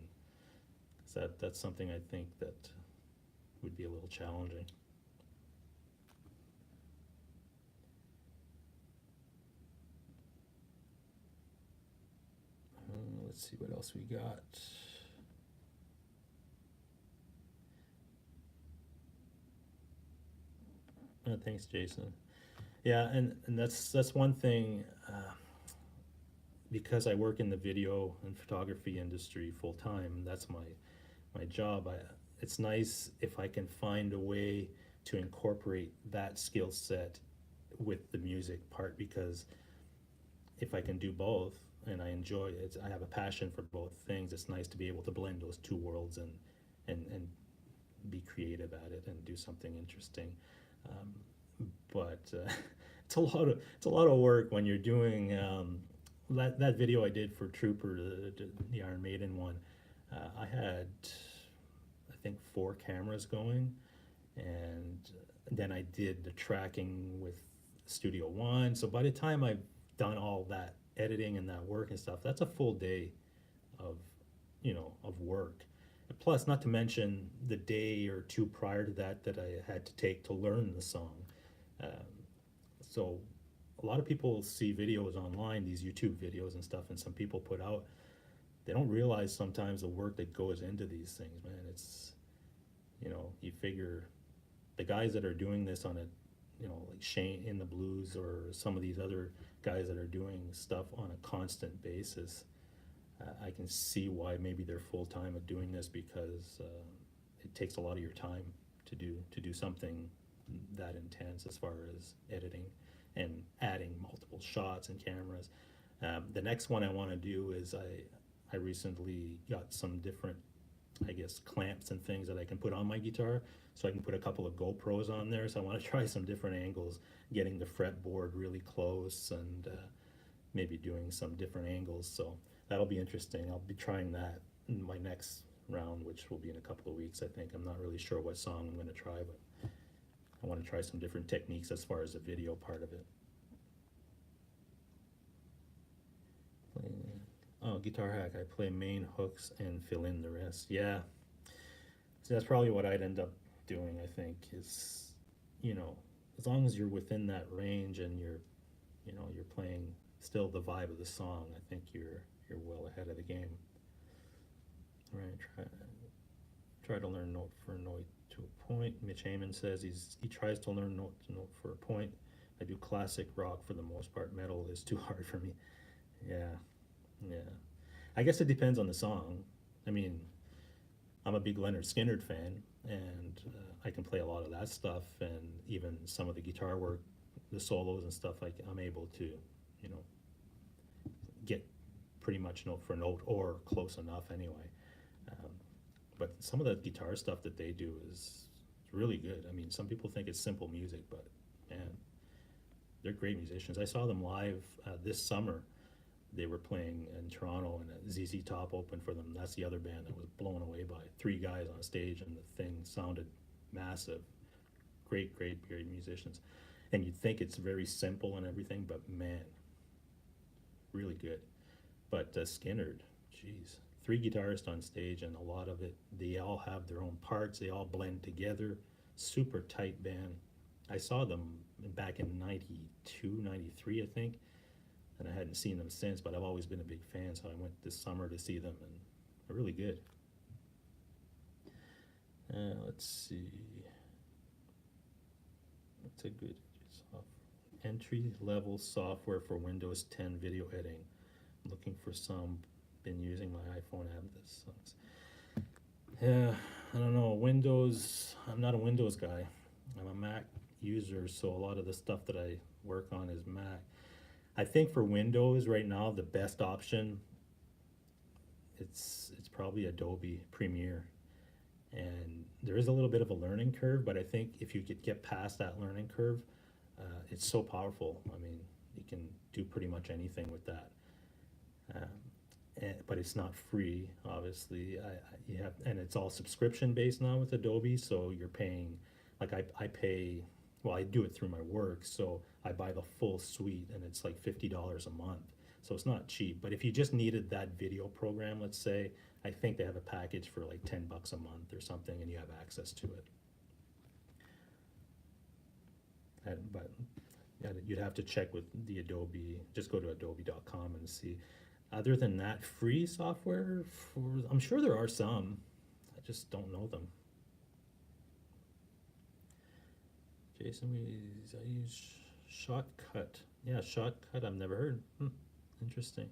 that's something I think that would be a little challenging. Let's see what else we got. Thanks, Jason. Yeah, and that's one thing. Because I work in the video and photography industry full time, that's my job. It's nice if I can find a way to incorporate that skill set with the music part, because if I can do both and I enjoy it, I have a passion for both things. It's nice to be able to blend those two worlds and be creative at it and do something interesting. But it's a lot of work when you're doing that video I did for Trooper, the Iron Maiden one. I had, I think, 4 cameras going, and then I did the tracking with Studio One. So by the time I've done all that editing and that work and stuff, that's a full day of, you know, of work. And plus, not to mention the day or two prior to that that I had to take to learn the song. So a lot of people see videos online, these YouTube videos and stuff, and some people put out, they don't realize sometimes the work that goes into these things, man. It's, you know, you figure the guys that are doing this on a, you know, like Shane in the Blues or some of these other guys that are doing stuff on a constant basis, I can see why maybe they're full time at doing this, because it takes a lot of your time to do something that intense as far as editing and adding multiple shots and cameras. The next one I want to do is I recently got some different, I guess, clamps and things that I can put on my guitar, so I can put a couple of GoPros on there. So I want to try some different angles, getting the fretboard really close, and maybe doing some different angles. So that'll be interesting. I'll be trying that in my next round, which will be in a couple of weeks, I think. I'm not really sure what song I'm going to try, but I want to try some different techniques as far as the video part of it. Oh, Guitar Hack, I play main hooks and fill in the rest. Yeah, so that's probably what I'd end up doing, I think, is, you know, as long as you're within that range and you're, you know, you're playing still the vibe of the song, I think you're well ahead of the game. All right, try to learn note for note to a point. Mitch Heyman says he tries to learn note to note for a point. I do classic rock for the most part. Metal is too hard for me. Yeah, yeah. I guess it depends on the song. I mean, I'm a big Leonard Skinner fan, and I can play a lot of that stuff, and even some of the guitar work, the solos and stuff. I'm able to, you know, get pretty much note for note or close enough anyway. But some of the guitar stuff that they do is really good. I mean, some people think it's simple music, but man, they're great musicians. I saw them live this summer. They were playing in Toronto, and ZZ Top opened for them. That's the other band that was blown away by 3 guys on stage, and the thing sounded massive. Great musicians. And you'd think it's very simple and everything, but man, really good. But Skynyrd, geez, 3 guitarists on stage, and a lot of it, they all have their own parts. They all blend together. Super tight band. I saw them back in 92, 93, I think, and I hadn't seen them since, but I've always been a big fan, so I went this summer to see them, and they're really good. Let's see. What's a good entry-level software for Windows 10 video editing? I'm looking for some. Been using my iPhone app. This sucks. Yeah, I don't know. Windows, I'm not a Windows guy. I'm a Mac user, so a lot of the stuff that I work on is Mac. I think for Windows right now, the best option, it's probably Adobe Premiere. And there is a little bit of a learning curve, but I think if you could get past that learning curve, it's so powerful. I mean, you can do pretty much anything with that. but it's not free, obviously. You have, and it's all subscription based now with Adobe, so you're paying, like I pay, well, I do it through my work, so I buy the full suite and it's like $50 a month. So it's not cheap, but if you just needed that video program, let's say, I think they have a package for like $10 a month or something, and you have access to it. But yeah, you'd have to check with the Adobe, just go to adobe.com and see. Other than that, free software, I'm sure there are some, I just don't know them. Jason, I use Shotcut. Yeah, Shotcut, I've never heard. Interesting.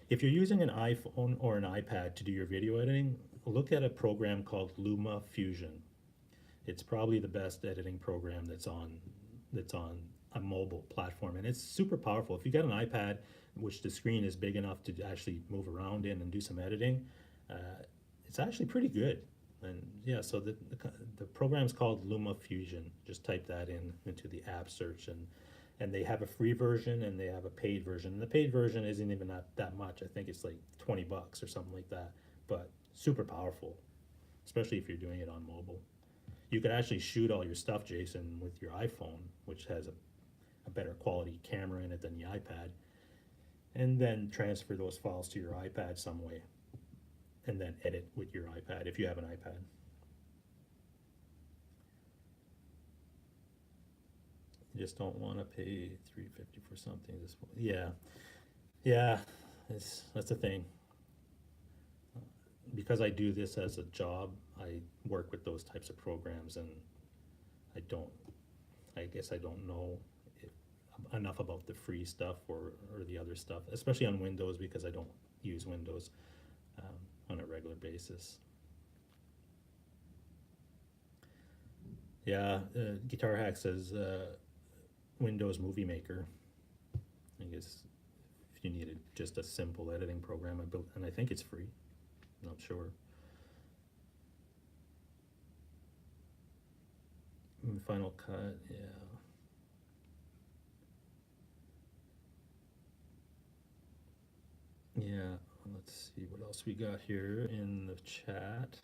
If you're using an iPhone or an iPad to do your video editing, look at a program called Luma Fusion. It's probably the best editing program that's on a mobile platform, and it's super powerful. If you got an iPad, which the screen is big enough to actually move around in and do some editing, it's actually pretty good. And yeah, so the program's called Luma Fusion. Just type that into the app search, and they have a free version and they have a paid version. And the paid version isn't even that much. I think it's like $20 or something like that, but super powerful, especially if you're doing it on mobile. You could actually shoot all your stuff, Jason, with your iPhone, which has a better quality camera in it than the iPad, and then transfer those files to your iPad some way, and then edit with your iPad if you have an iPad. You just don't want to pay $350 for something this. Yeah, that's the thing. Because I do this as a job, I work with those types of programs, and I guess I don't know enough about the free stuff or the other stuff, especially on Windows, because I don't use Windows on a regular basis. Yeah, Guitar Hack says Windows Movie Maker. I guess if you needed just a simple editing program, I built, and I think it's free. Not sure. Final Cut, yeah. Yeah, let's see what else we got here in the chat.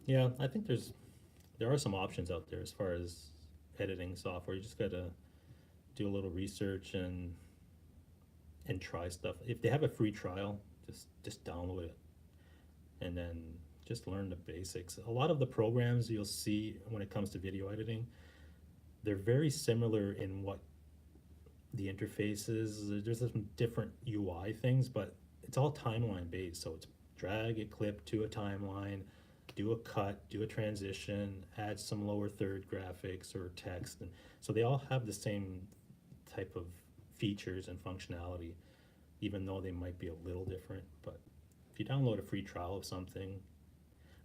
Yeah, I think there are some options out there as far as editing software. You just gotta do a little research and try stuff. If they have a free trial, just download it, and then just learn the basics. A lot of the programs you'll see when it comes to video editing, they're very similar in what the interface is. There's some different UI things, but it's all timeline based. So it's drag a clip to a timeline, do a cut, do a transition, add some lower third graphics or text. And so they all have the same type of features and functionality, even though they might be a little different. But if you download a free trial of something,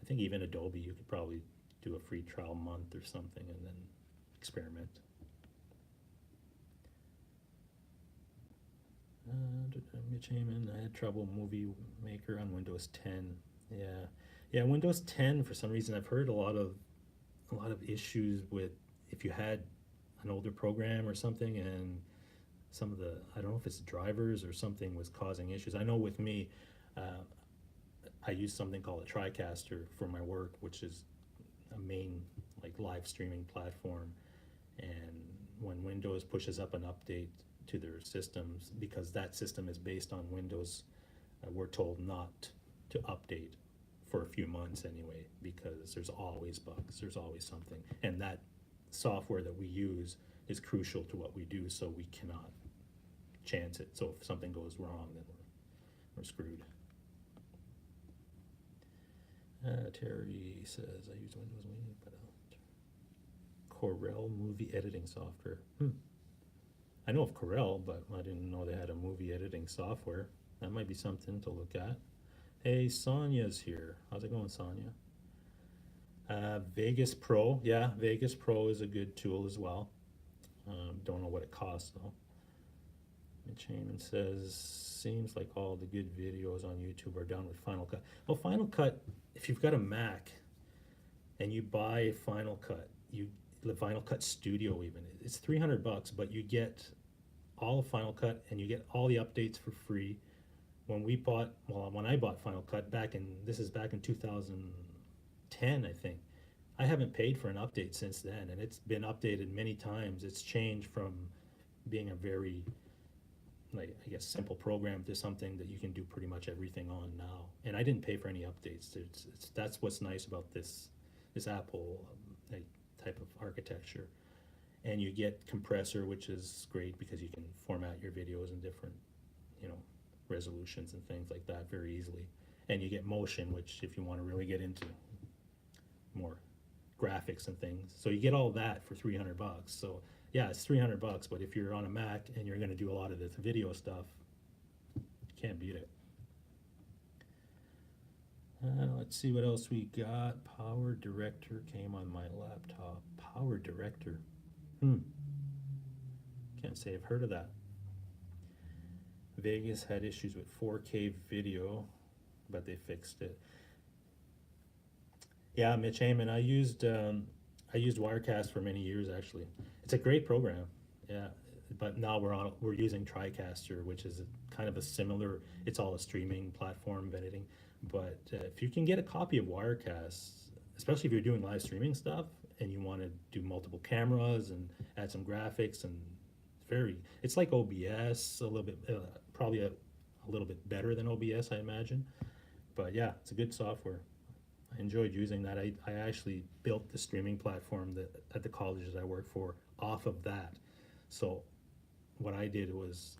I think even Adobe, you could probably do a free trial month or something and then experiment. Mitch Heyman, I had trouble Movie Maker on Windows 10. Yeah, Windows 10, for some reason I've heard a lot of issues with, if you had an older program or something, and some of the, I don't know if it's drivers or something was causing issues. I know with me, I use something called a TriCaster for my work, which is a main like live streaming platform. And when Windows pushes up an update to their systems, because that system is based on Windows, we're told not to update for a few months anyway, because there's always bugs, there's always something. And that software that we use is crucial to what we do, so we cannot chance it. So if something goes wrong, then we're screwed. Terry says, I use Windows Media, but Corel movie editing software. I know of Corel, but I didn't know they had a movie editing software. That might be something to look at. Hey, Sonia's here. How's it going, Sonia? Vegas Pro. Yeah, Vegas Pro is a good tool as well. Don't know what it costs though. Mitch Heyman says, seems like all the good videos on YouTube are done with Final Cut. Well, Final Cut, if you've got a Mac, and you buy Final Cut, the Final Cut Studio even, it's $300, but you get all of Final Cut and you get all the updates for free. When I bought Final Cut this is back in 2010, I think. I haven't paid for an update since then, and it's been updated many times. It's changed from being a very, like, I guess, simple program to something that you can do pretty much everything on now. And I didn't pay for any updates. That's what's nice about this Apple like, type of architecture. And you get compressor, which is great because you can format your videos in different, you know, resolutions and things like that very easily. And you get motion, which if you want to really get into more graphics and things, so you get all that for $300. So yeah, it's $300, but if you're on a Mac and you're going to do a lot of this video stuff, you can't beat it. Let's see what else we got. Power Director came on my laptop. Power Director. Can't say I've heard of that. Vegas had issues with 4K video, but they fixed it. Yeah, Mitch Heyman, I used Wirecast for many years actually. It's a great program, yeah. But now we're using TriCaster, which is kind of a similar. It's all a streaming platform of editing. But if you can get a copy of Wirecast, especially if you're doing live streaming stuff and you want to do multiple cameras and add some graphics, and it's like OBS a little bit, probably a little bit better than OBS, I imagine. But yeah, it's a good software. I enjoyed using that. I actually built the streaming platform at the colleges I worked for off of that. So what I did was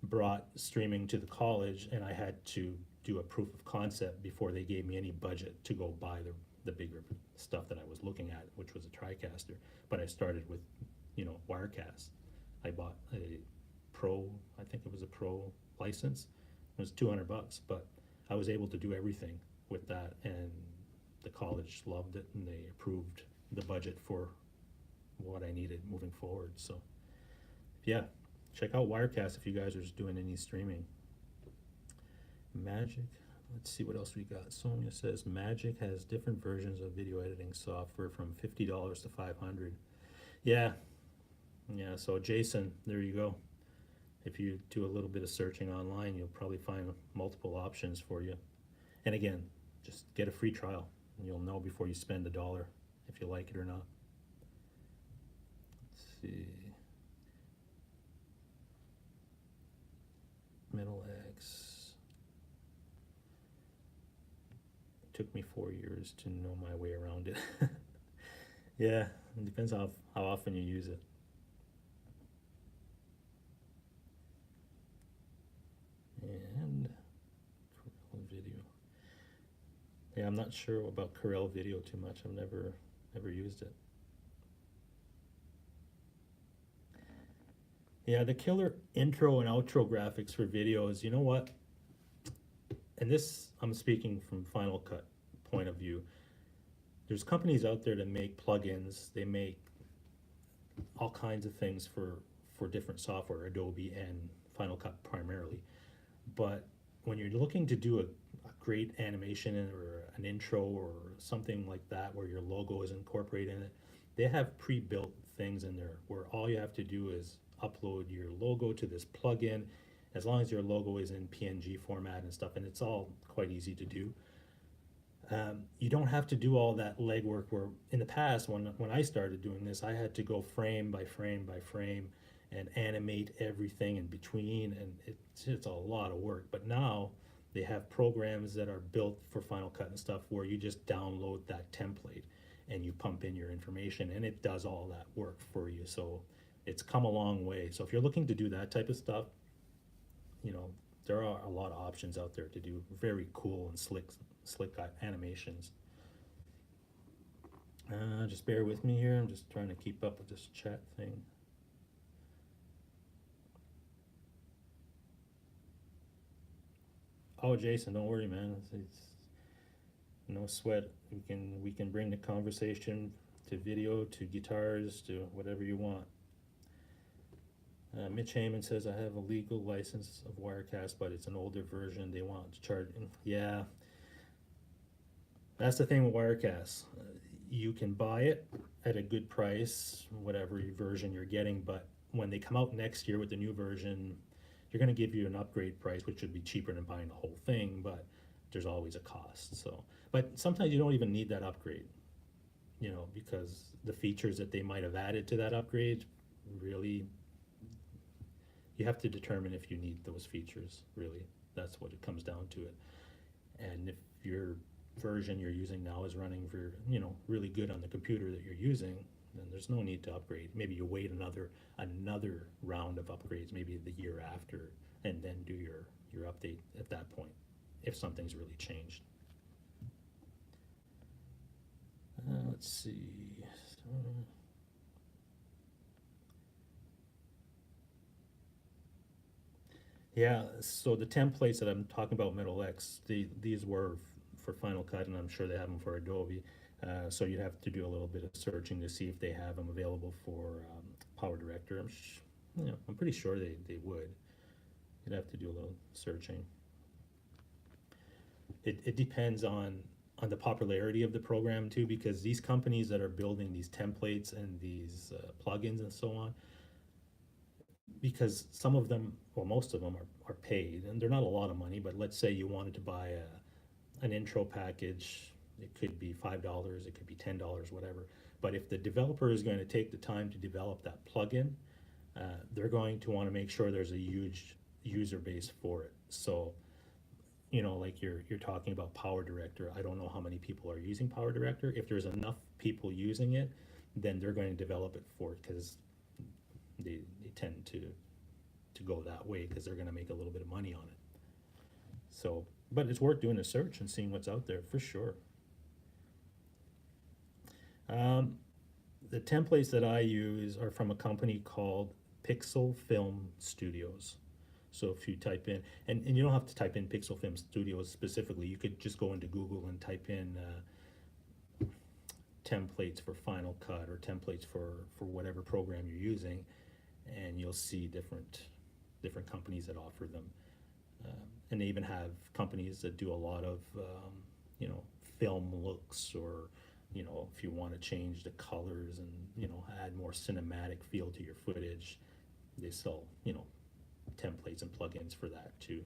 brought streaming to the college, and I had to do a proof of concept before they gave me any budget to go buy the bigger stuff that I was looking at, which was a TriCaster. But I started with, Wirecast. I bought a Pro, I think it was a Pro license. It was $200, but I was able to do everything with that, and the college loved it, and they approved the budget for what I needed moving forward. So yeah, check out Wirecast if you guys are just doing any streaming. Magic, let's see what else we got. Sonia says Magic has different versions of video editing software from $50 to $500. Yeah, so Jason, there you go. If you do a little bit of searching online, you'll probably find multiple options for you. And again, just get a free trial, and you'll know before you spend $1 if you like it or not. Let's see. Middle X. It took me 4 years to know my way around it. Yeah, it depends how often you use it. And Corel Video. Yeah, I'm not sure about Corel Video too much. I've never used it. Yeah, the killer intro and outro graphics for videos, you know what? And this, I'm speaking from Final Cut point of view. There's companies out there that make plugins. They make all kinds of things for different software, Adobe and Final Cut primarily. But when you're looking to do a great animation or an intro or something like that where your logo is incorporated in it, they have pre-built things in there where all you have to do is upload your logo to this plugin, as long as your logo is in PNG format and stuff, and it's all quite easy to do. You don't have to do all that legwork where in the past when I started doing this, I had to go frame by frame by frame and animate everything in between, and it's a lot of work. But now they have programs that are built for Final Cut and stuff where you just download that template and you pump in your information and it does all that work for you. So it's come a long way. So if you're looking to do that type of stuff, there are a lot of options out there to do very cool and slick animations. Just bear with me here. I'm just trying to keep up with this chat thing. Oh, Jason, don't worry, man. It's no sweat. We can bring the conversation to video, to guitars, to whatever you want. Mitch Heyman says, I have a legal license of Wirecast, but it's an older version. They want to charge. Yeah, that's the thing with Wirecast. you can buy it at a good price, whatever version you're getting, but when they come out next year with the new version, they're gonna give you an upgrade price, which would be cheaper than buying the whole thing, but there's always a cost, so. But sometimes you don't even need that upgrade, you know, because the features that they might have added to that upgrade, really, you have to determine if you need those features, really. That's what it comes down to it. And if your version you're using now is running for, you know, really good on the computer that you're using, then there's no need to upgrade. Maybe you wait another round of upgrades, maybe the year after, and then do your update at that point, if something's really changed. Let's see. Yeah, so the templates that I'm talking about, Metal X, these were for Final Cut, and I'm sure they have them for Adobe. So you'd have to do a little bit of searching to see if they have them available for Power Director. You know, I'm pretty sure they would. You'd have to do a little searching. It depends on the popularity of the program too, because these companies that are building these templates and these plugins and so on, because some of them, well, most of them are paid, and they're not a lot of money, but let's say you wanted to buy an intro package, it could be $5, it could be $10, whatever. But if the developer is going to take the time to develop that plugin, they're going to want to make sure there's a huge user base for it. So, you know, like you're talking about Power Director, I don't know how many people are using Power Director. If there's enough people using it, then they're going to develop it for it, because they tend to go that way, because they're going to make a little bit of money on it. So, but it's worth doing a search and seeing what's out there for sure. The templates that I use are from a company called Pixel Film Studios. So if you type in, and you don't have to type in Pixel Film Studios specifically, you could just go into Google and type in templates for Final Cut, or templates for whatever program you're using, and you'll see different companies that offer them. And they even have companies that do a lot of, you know, film looks, or, you know, if you want to change the colors and, you know, add more cinematic feel to your footage, they sell, you know, templates and plugins for that too.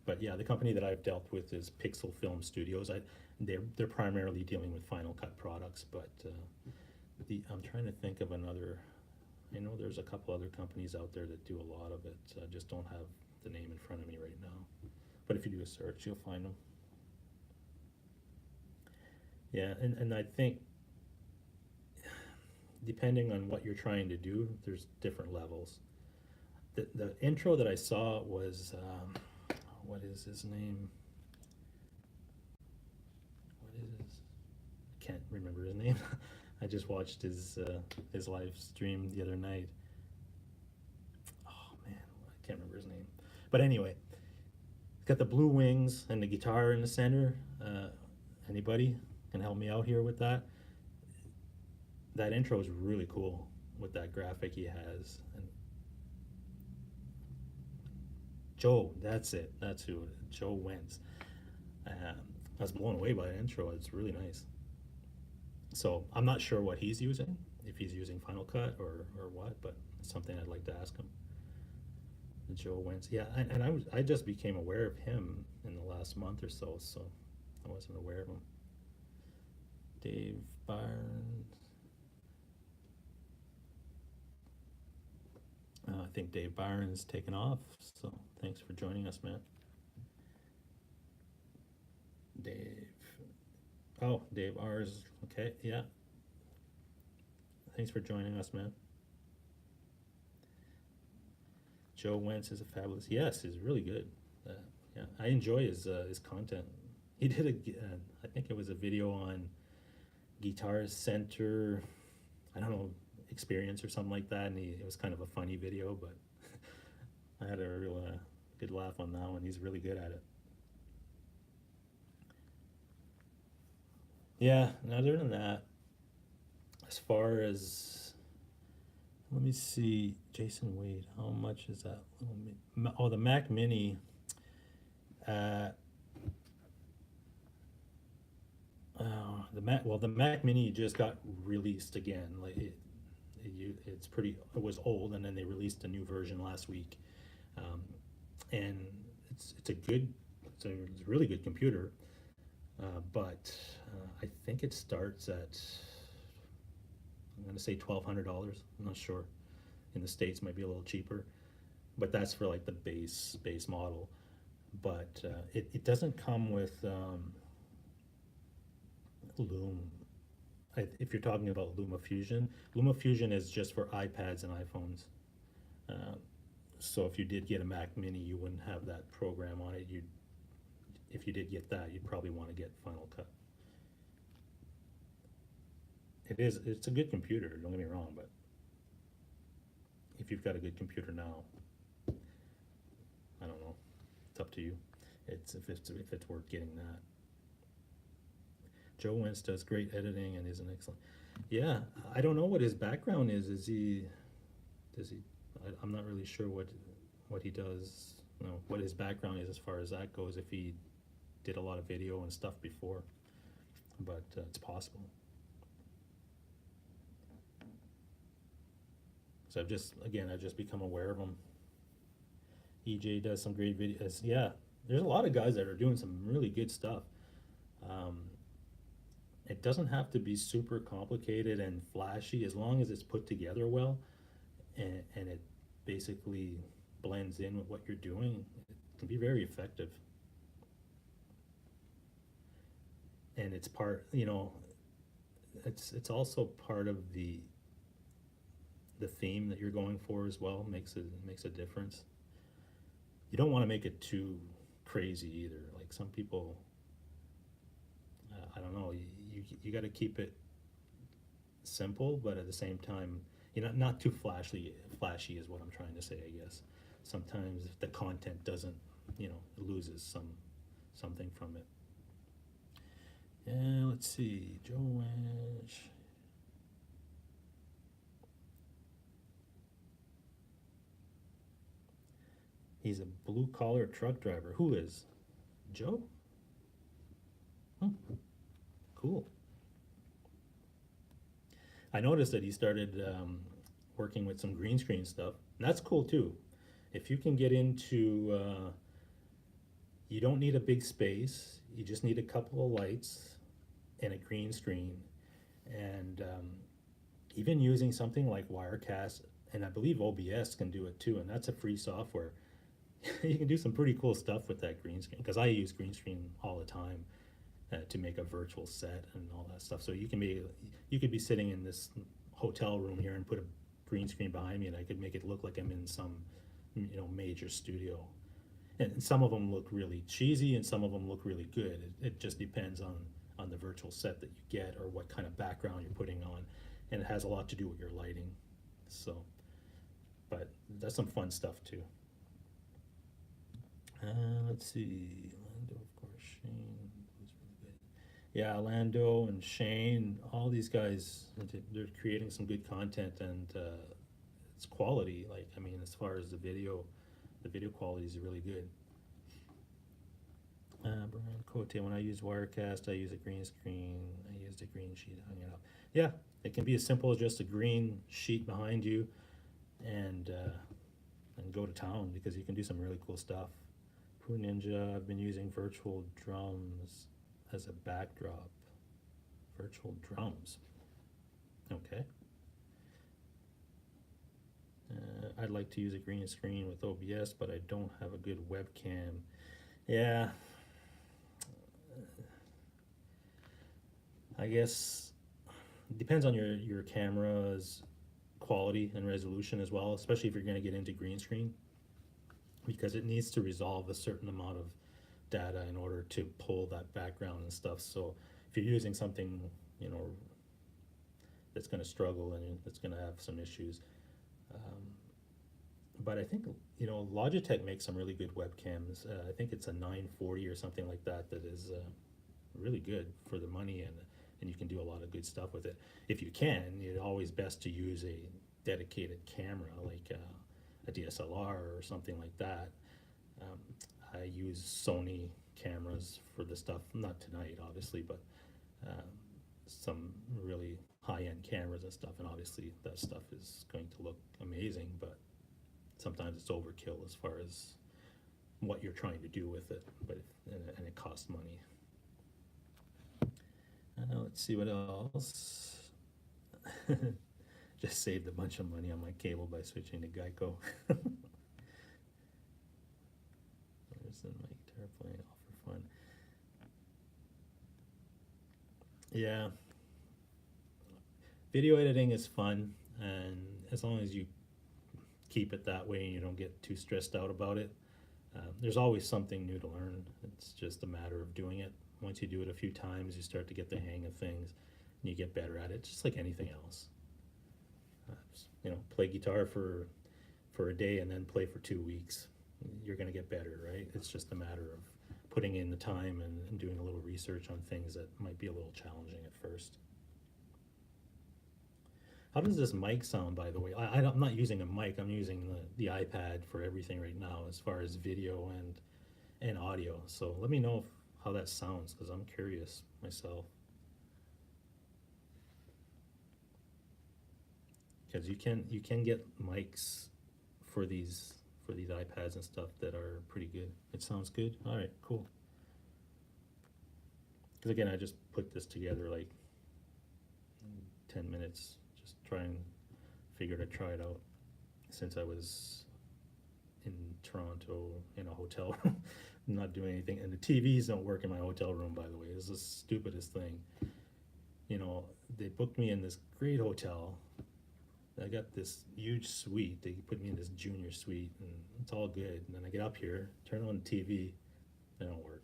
But yeah, the company that I've dealt with is Pixel Film Studios. They're primarily dealing with Final Cut products, but I'm trying to think of another. I know there's a couple other companies out there that do a lot of it. I just don't have the name in front of me right now. But if you do a search, you'll find them. Yeah, and I think depending on what you're trying to do, there's different levels. The intro that I saw was, what is his name? Can't remember his name. I just watched his live stream the other night. Oh man, I can't remember his name. But anyway, he's got the blue wings and the guitar in the center. Anybody can help me out here with that? That intro is really cool with that graphic he has. And Joe, that's it. That's who. Joe Wentz. I was blown away by the intro. It's really nice. So I'm not sure what he's using, if he's using Final Cut or what, but it's something I'd like to ask him. Joe Wentz, yeah, and I just became aware of him in the last month or so I wasn't aware of him. Dave Byron. I think Dave Byron's taken off, so thanks for joining us, man. Dave R's, okay, yeah. Thanks for joining us, man. Joe Wentz is a fabulous, yes, he's really good. Yeah, I enjoy his content. He did I think it was a video on Guitar Center, I don't know, experience or something like that, and it was kind of a funny video, but I had a real good laugh on that one. He's really good at it. Yeah, and other than that, as far as, let me see, Jason Wade, how much is that little oh, the Mac Mini, The Mac Mini just got released again. Like it was old, and then they released a new version last week, um, and it's a really good computer, but I think it starts at, I'm gonna say $1,200. I'm not sure. In the States, might be a little cheaper, but that's for like the base model. But it doesn't come with Loom. If you're talking about LumaFusion is just for iPads and iPhones. Uh, so if you did get a Mac Mini, you wouldn't have that program on it. If you did get that, you'd probably want to get Final Cut. It's a good computer, don't get me wrong, but if you've got a good computer now, I don't know, it's up to you. If it's worth getting that. Joe Wentz does great editing and is an excellent. Yeah, I don't know what his background is. Does he? I'm not really sure what he does. You know, what his background is as far as that goes. If he did a lot of video and stuff before, but it's possible. So I've just become aware of him. EJ does some great videos. Yeah, there's a lot of guys that are doing some really good stuff. Um, it doesn't have to be super complicated and flashy as long as it's put together well, and it basically blends in with what you're doing. It can be very effective. And it's it's also part of the theme that you're going for as well. Makes a difference. You don't want to make it too crazy either. Like some people, I don't know. You got to keep it simple, but at the same time, not too flashy. Flashy is what I'm trying to say, I guess. Sometimes if the content doesn't, it loses something from it. Yeah, let's see, Joe Wash. He's a blue collar truck driver. Who is? Joe? Oh, cool. I noticed that he started working with some green screen stuff. And that's cool too. If you can get into, you don't need a big space. You just need a couple of lights and a green screen. And even using something like Wirecast, and I believe OBS can do it too, and that's a free software. You can do some pretty cool stuff with that green screen, because I use green screen all the time to make a virtual set and all that stuff. So you could be sitting in this hotel room here and put a green screen behind me, and I could make it look like I'm in some major studio. And some of them look really cheesy, and some of them look really good. It just depends on the virtual set that you get, or what kind of background you're putting on, and it has a lot to do with your lighting. So, but that's some fun stuff too. Let's see, Lando, of course, Shane was really good. Yeah, Lando and Shane, all these guys, they're creating some good content, and it's quality. Like, I mean, as far as the video quality is really good. Brian Cote, when I use Wirecast, I use a green screen. I used a green sheet hung it up. Yeah, it can be as simple as just a green sheet behind you, and go to town, because you can do some really cool stuff. Poo Ninja, I've been using virtual drums as a backdrop. Virtual drums. Okay. I'd like to use a green screen with OBS, but I don't have a good webcam. Yeah. I guess it depends on your camera's quality and resolution as well, especially if you're going to get into green screen, because it needs to resolve a certain amount of data in order to pull that background and stuff. So if you're using something, that's going to struggle and that's going to have some issues. But I think, Logitech makes some really good webcams. I think it's a 940 or something like that is really good for the money, and you can do a lot of good stuff with it. If you can, it's always best to use a dedicated camera, like a DSLR or something like that. I use Sony cameras for the stuff, not tonight obviously, but some really high-end cameras and stuff, and obviously that stuff is going to look amazing, but sometimes it's overkill as far as what you're trying to do with it, but and it costs money. Let's see what else. Just saved a bunch of money on my cable by switching to Geico. There's my guitar playing all for fun. Yeah, video editing is fun, and as long as you keep it that way and you don't get too stressed out about it, there's always something new to learn. It's just a matter of doing it. Once you do it a few times, you start to get the hang of things, and you get better at it, just like anything else. You know, play guitar for a day and then play for 2 weeks. You're going to get better, right? It's just a matter of putting in the time and doing a little research on things that might be a little challenging at first. How does this mic sound, by the way? I'm not using a mic. I'm using the iPad for everything right now as far as video and audio. So let me know how that sounds, because I'm curious myself. Because you can get mics for these iPads and stuff that are pretty good. It sounds good. All right, cool. Because again, I just put this together like in 10 minutes, just figured I'd try it out since I was in Toronto in a hotel room, not doing anything. And the TVs don't work in my hotel room, by the way. It's the stupidest thing. You know, they booked me in this great hotel. I got this huge suite. They put me in this junior suite, and it's all good. And then I get up here, turn on the TV, they don't work.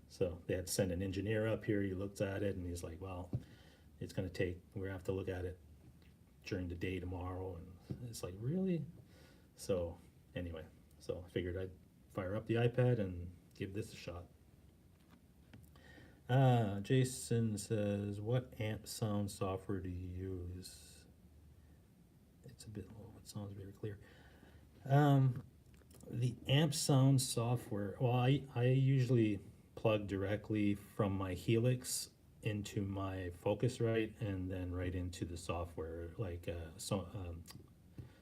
So they had to send an engineer up here. He looked at it, and he's like, well, it's going to take, we're going to have to look at it during the day tomorrow. And it's like, really? So anyway, so I figured I'd fire up the iPad and give this a shot. Jason says, what amp sound software do you use? It's a bit low, it sounds very clear. The amp sound software, well, I usually plug directly from my Helix into my Focusrite and then right into the software, like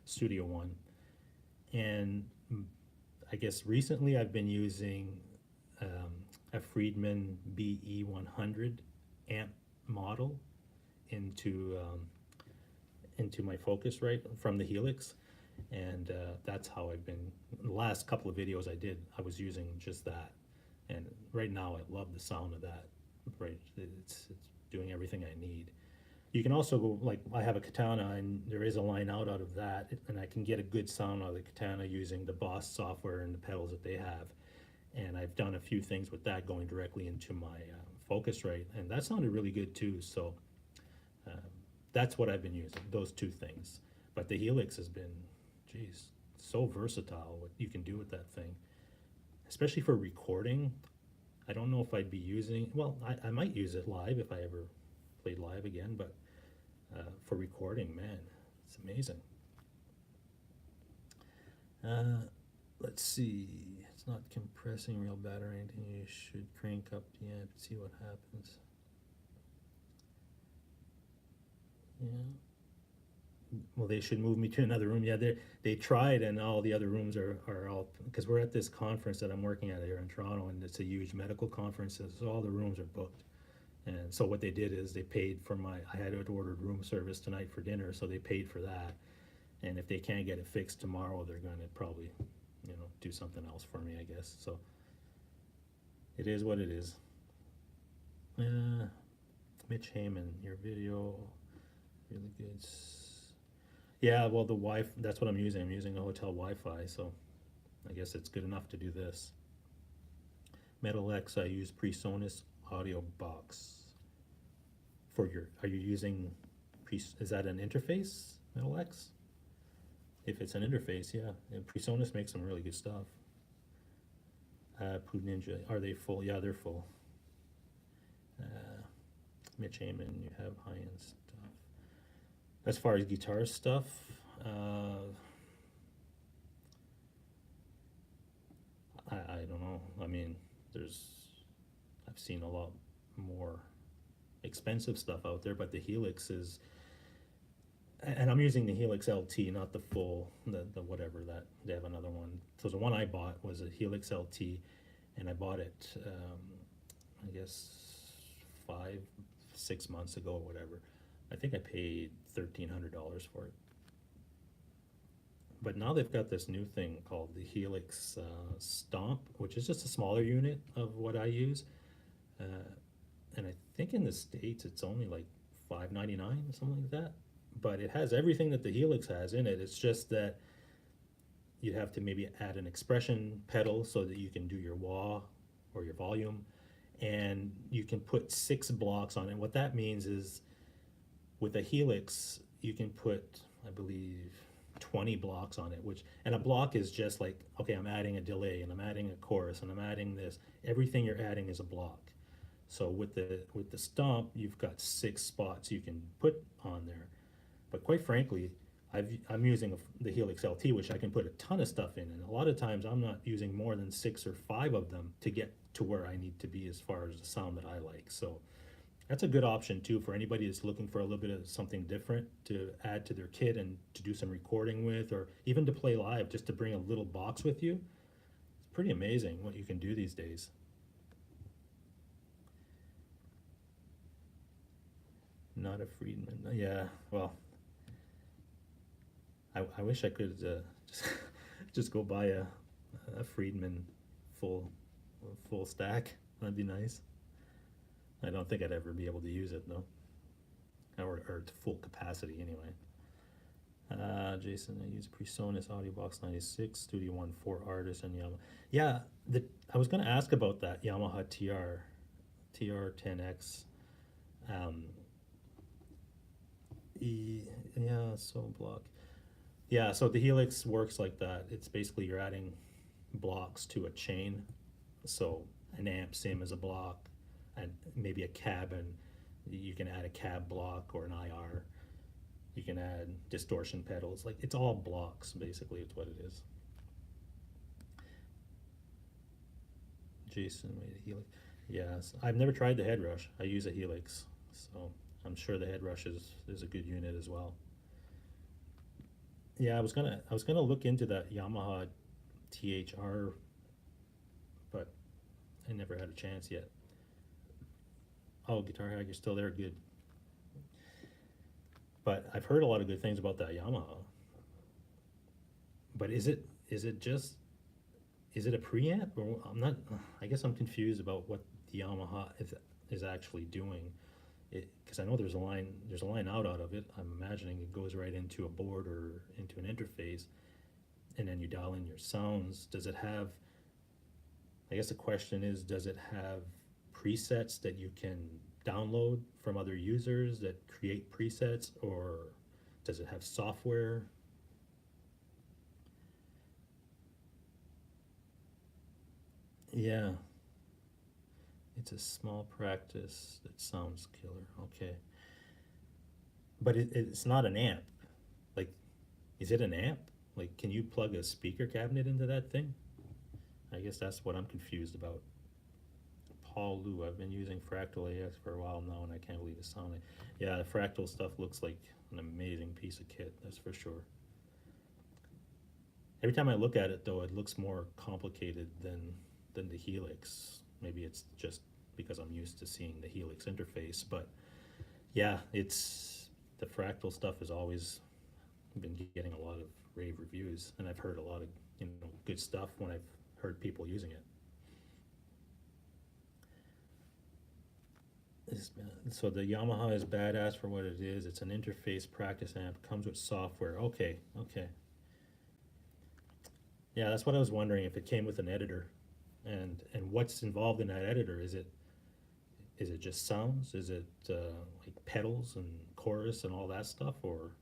Studio One. And I guess recently I've been using a Friedman BE100 amp model into my Focusrite from the Helix, and that's how I've been. The last couple of videos I was using just that, and right now I love the sound of that. Right, it's doing everything I need. You can also go, like, I have a Katana, and there is a line out of that, and I can get a good sound out of the Katana using the Boss software and the pedals that they have. And I've done a few things with that going directly into my Focusrite, and that sounded really good too. So that's what I've been using, those two things. But the Helix has been, geez, so versatile what you can do with that thing, especially for recording. I don't know if I'd be using, well, I might use it live if I ever played live again, but for recording, man, it's amazing. Let's see, it's not compressing real bad or anything. You should crank up the amp and see what happens. Yeah. Well, they should move me to another room. Yeah, they tried, and all the other rooms are all, because we're at this conference that I'm working at here in Toronto, and it's a huge medical conference, so all the rooms are booked. And so what they did is they paid for I had ordered room service tonight for dinner, so they paid for that. And if they can't get it fixed tomorrow, they're going to probably, do something else for me, I guess. So it is what it is. Mitch Heyman, your video, really good. Yeah, well, the Wi-Fi, that's what I'm using. I'm using a hotel Wi-Fi, so I guess it's good enough to do this. Metal X, I use PreSonus Audio Box. Are you using, is that an interface, Metal X? If it's an interface, yeah. And PreSonus makes some really good stuff. Poo Ninja, are they full? Yeah, they're full. Mitch Heyman, you have high-end stuff. As far as guitar stuff, I don't know. I mean, I've seen a lot more expensive stuff out there, but the Helix is, and I'm using the Helix LT, not the full, the whatever that, they have another one. So the one I bought was a Helix LT, and I bought it, I guess 5, 6 months ago or whatever. I think I paid $1,300 for it. But now they've got this new thing called the Helix Stomp, which is just a smaller unit of what I use. And I think in the States it's only like $5.99 or something like that. But it has everything that the Helix has in it. It's just that you have to maybe add an expression pedal so that you can do your wah or your volume. And you can put 6 blocks on it. What that means is with a Helix, you can put, I believe, 20 blocks on it, and a block is just like, okay, I'm adding a delay and I'm adding a chorus and I'm adding this. Everything you're adding is a block. So with the Stomp, you've got 6 spots you can put on there. But quite frankly, I'm using the Helix LT, which I can put a ton of stuff in, and a lot of times I'm not using more than 6 or 5 of them to get to where I need to be as far as the sound that I like. So that's a good option too for anybody that's looking for a little bit of something different to add to their kit and to do some recording with, or even to play live, just to bring a little box with you. It's pretty amazing what you can do these days. Not a Friedman. Yeah, well, I wish I could just go buy a Friedman full stack. That'd be nice. I don't think I'd ever be able to use it though, or to full capacity anyway. Jason, I use PreSonus AudioBox 96, Studio One 4 Artist, and Yamaha. Yeah, I was going to ask about that Yamaha TR10X. Yeah, so block. Yeah, so the Helix works like that. It's basically you're adding blocks to a chain. So an amp, same as a block, and maybe a cab, and you can add a cab block or an IR. You can add distortion pedals. Like, it's all blocks, basically, it's what it is. Jason made a Helix. Yes, I've never tried the Headrush. I use a Helix, so I'm sure the Headrush is a good unit as well. Yeah, I was gonna look into that Yamaha THR, but I never had a chance yet. Oh, Guitar Hack, you're still there, good. But I've heard a lot of good things about that Yamaha. But is it a preamp, or I guess I'm confused about what the Yamaha is actually doing. Because I know there's a line out of it. I'm imagining it goes right into a board or into an interface, and then you dial in your sounds. Does it have, I guess the question is, does it have presets that you can download from other users that create presets, or does it have software? Yeah. It's a small practice that sounds killer. Okay. But it's not an amp. Like, is it an amp? Like, can you plug a speaker cabinet into that thing? I guess that's what I'm confused about. Paul Lou, I've been using Fractal AX for a while now, and I can't believe the sound. Yeah, the Fractal stuff looks like an amazing piece of kit, that's for sure. Every time I look at it, though, it looks more complicated than the Helix. Maybe it's just because I'm used to seeing the Helix interface, but yeah, the Fractal stuff has always been getting a lot of rave reviews, and I've heard a lot of good stuff when I've heard people using it. So the Yamaha is badass for what it is. It's an interface practice amp, comes with software. Okay. Yeah, that's what I was wondering, if it came with an editor, and what's involved in that editor. Is it just sounds? Is it like pedals and chorus and all that stuff, or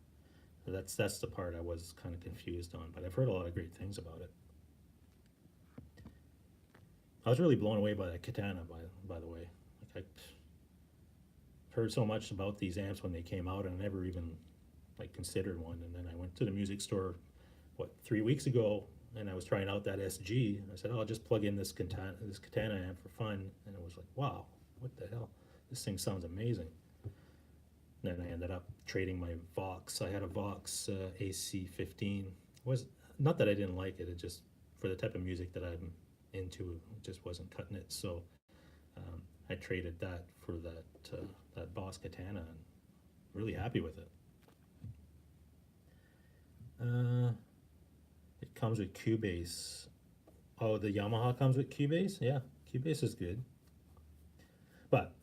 that's the part I was kind of confused on, but I've heard a lot of great things about it. I was really blown away by that Katana, by the way. Like, I heard so much about these amps when they came out, and I never even like considered one. And then I went to the music store, 3 weeks ago, and I was trying out that SG. I said, "Oh, I'll just plug in this Katana amp for fun," and it was like, wow, what the hell? this thing sounds amazing. Then I ended up trading my Vox. I had a Vox AC15. Was not that I didn't like it. It just for the type of music that I'm into, it just wasn't cutting it. So I traded that for that Boss Katana, and really happy with it. It comes with Cubase. Oh, the Yamaha comes with Cubase? Yeah, Cubase is good. But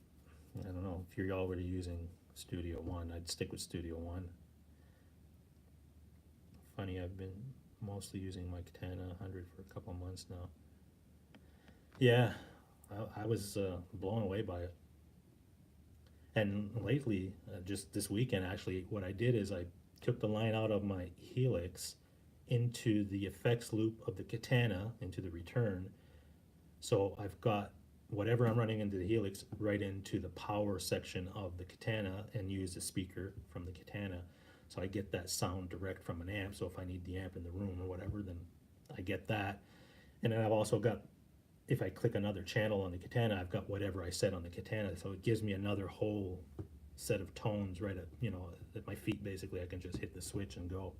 I don't know if you're already using Studio One, I'd stick with Studio One. Funny, I've been mostly using my Katana 100 for a couple months now. Yeah, I was blown away by it. And lately, just this weekend actually, what I did is I took the line out of my Helix into the effects loop of the Katana, into the return. So I've got whatever I'm running into the Helix right into the power section of the Katana and use the speaker from the Katana. So I get that sound direct from an amp. So if I need the amp in the room or whatever, then I get that. And then I've also got, if I click another channel on the Katana, I've got whatever I set on the Katana. So it gives me another whole set of tones right at, at my feet basically. I can just hit the switch and go.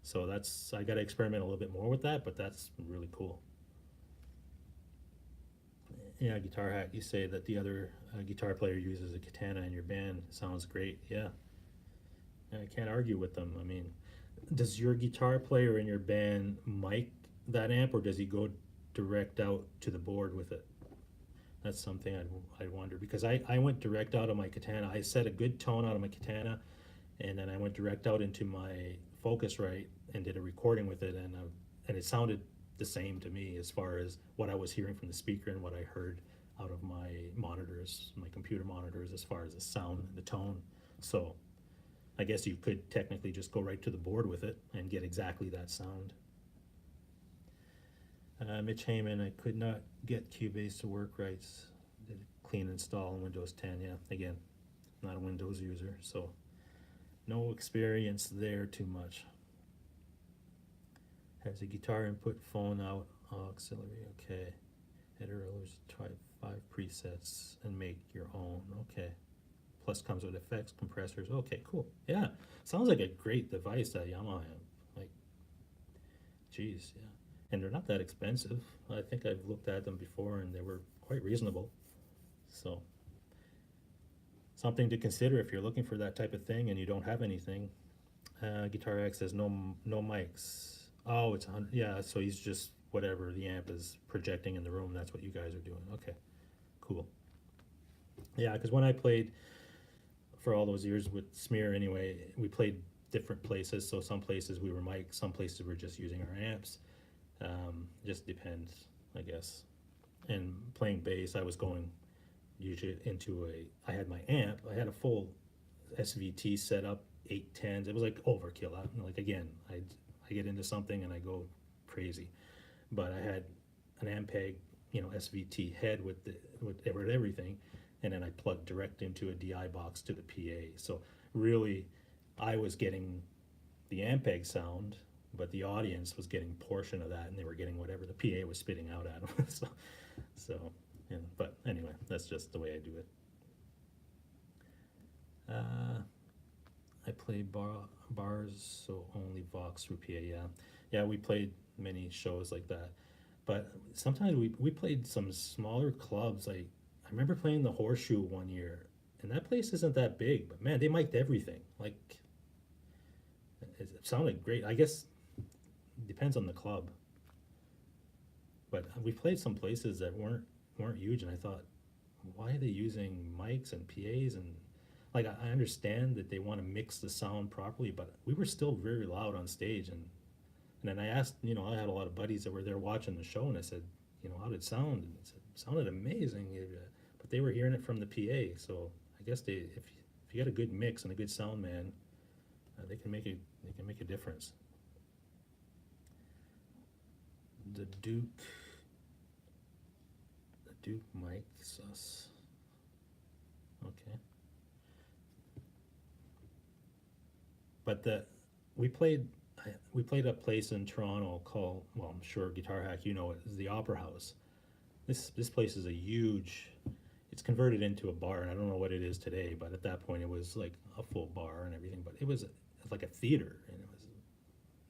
So that's, I got to experiment a little bit more with that, but that's really cool. Yeah, Guitar Hack, you say that the other guitar player uses a Katana in your band. Sounds great. Yeah. I can't argue with them. I mean, does your guitar player in your band mic that amp, or does he go direct out to the board with it? That's something I'd wonder, because I went direct out of my Katana. I set a good tone out of my Katana, and then I went direct out into my Focusrite and did a recording with it, and it sounded the same to me as far as what I was hearing from the speaker and what I heard out of my monitors, my computer monitors, as far as the sound and the tone. So I guess you could technically just go right to the board with it and get exactly that sound. Mitch Heyman, I could not get Cubase to work right. Did a clean install on Windows 10. Yeah, again, not a Windows user, so no experience there too much. Has a guitar input, phone out, auxiliary, okay. Editors, try 5 presets and make your own, okay. Plus comes with effects, compressors, okay, cool. Yeah, sounds like a great device, that Yamaha amp. Like, geez, yeah. And they're not that expensive. I think I've looked at them before and they were quite reasonable. So, something to consider if you're looking for that type of thing and you don't have anything. Guitar Hack says no mics. Oh, it's 100. Yeah, so he's just whatever the amp is projecting in the room. That's what you guys are doing. Okay, cool. Yeah, because when I played for all those years with Smear, anyway, we played different places. So some places we were mic, some places we're just using our amps. Just depends, I guess. And playing bass, I was going usually into I had my amp. I had a full SVT set up, 810s. It was like overkill. Like again, I get into something and I go crazy. But I had an Ampeg, SVT head with everything, and then I plugged direct into a DI box to the PA. So really, I was getting the Ampeg sound, but the audience was getting portion of that, and they were getting whatever the PA was spitting out at them. so, yeah. But anyway, that's just the way I do it. I play bars, so only Vox through PA. Yeah, we played many shows like that. But sometimes we played some smaller clubs. I remember playing the Horseshoe one year, and that place isn't that big, but man, they mic'd everything. Like, it sounded great. I guess it depends on the club. But we played some places that weren't huge, and I thought, why are they using mics and PAs? And like, I understand that they want to mix the sound properly, but we were still very loud on stage. And then I asked, I had a lot of buddies that were there watching the show, and I said, how did it sound? And it sounded amazing, but they were hearing it from the PA. So I guess if you got a good mix and a good sound man, they can make a difference. The Duke mics us. Okay. But we played a place in Toronto called, well, I'm sure Guitar Hack, it, is the Opera House. This place is it's converted into a bar, and I don't know what it is today, but at that point it was like a full bar and everything, but it was like a theater, and it was,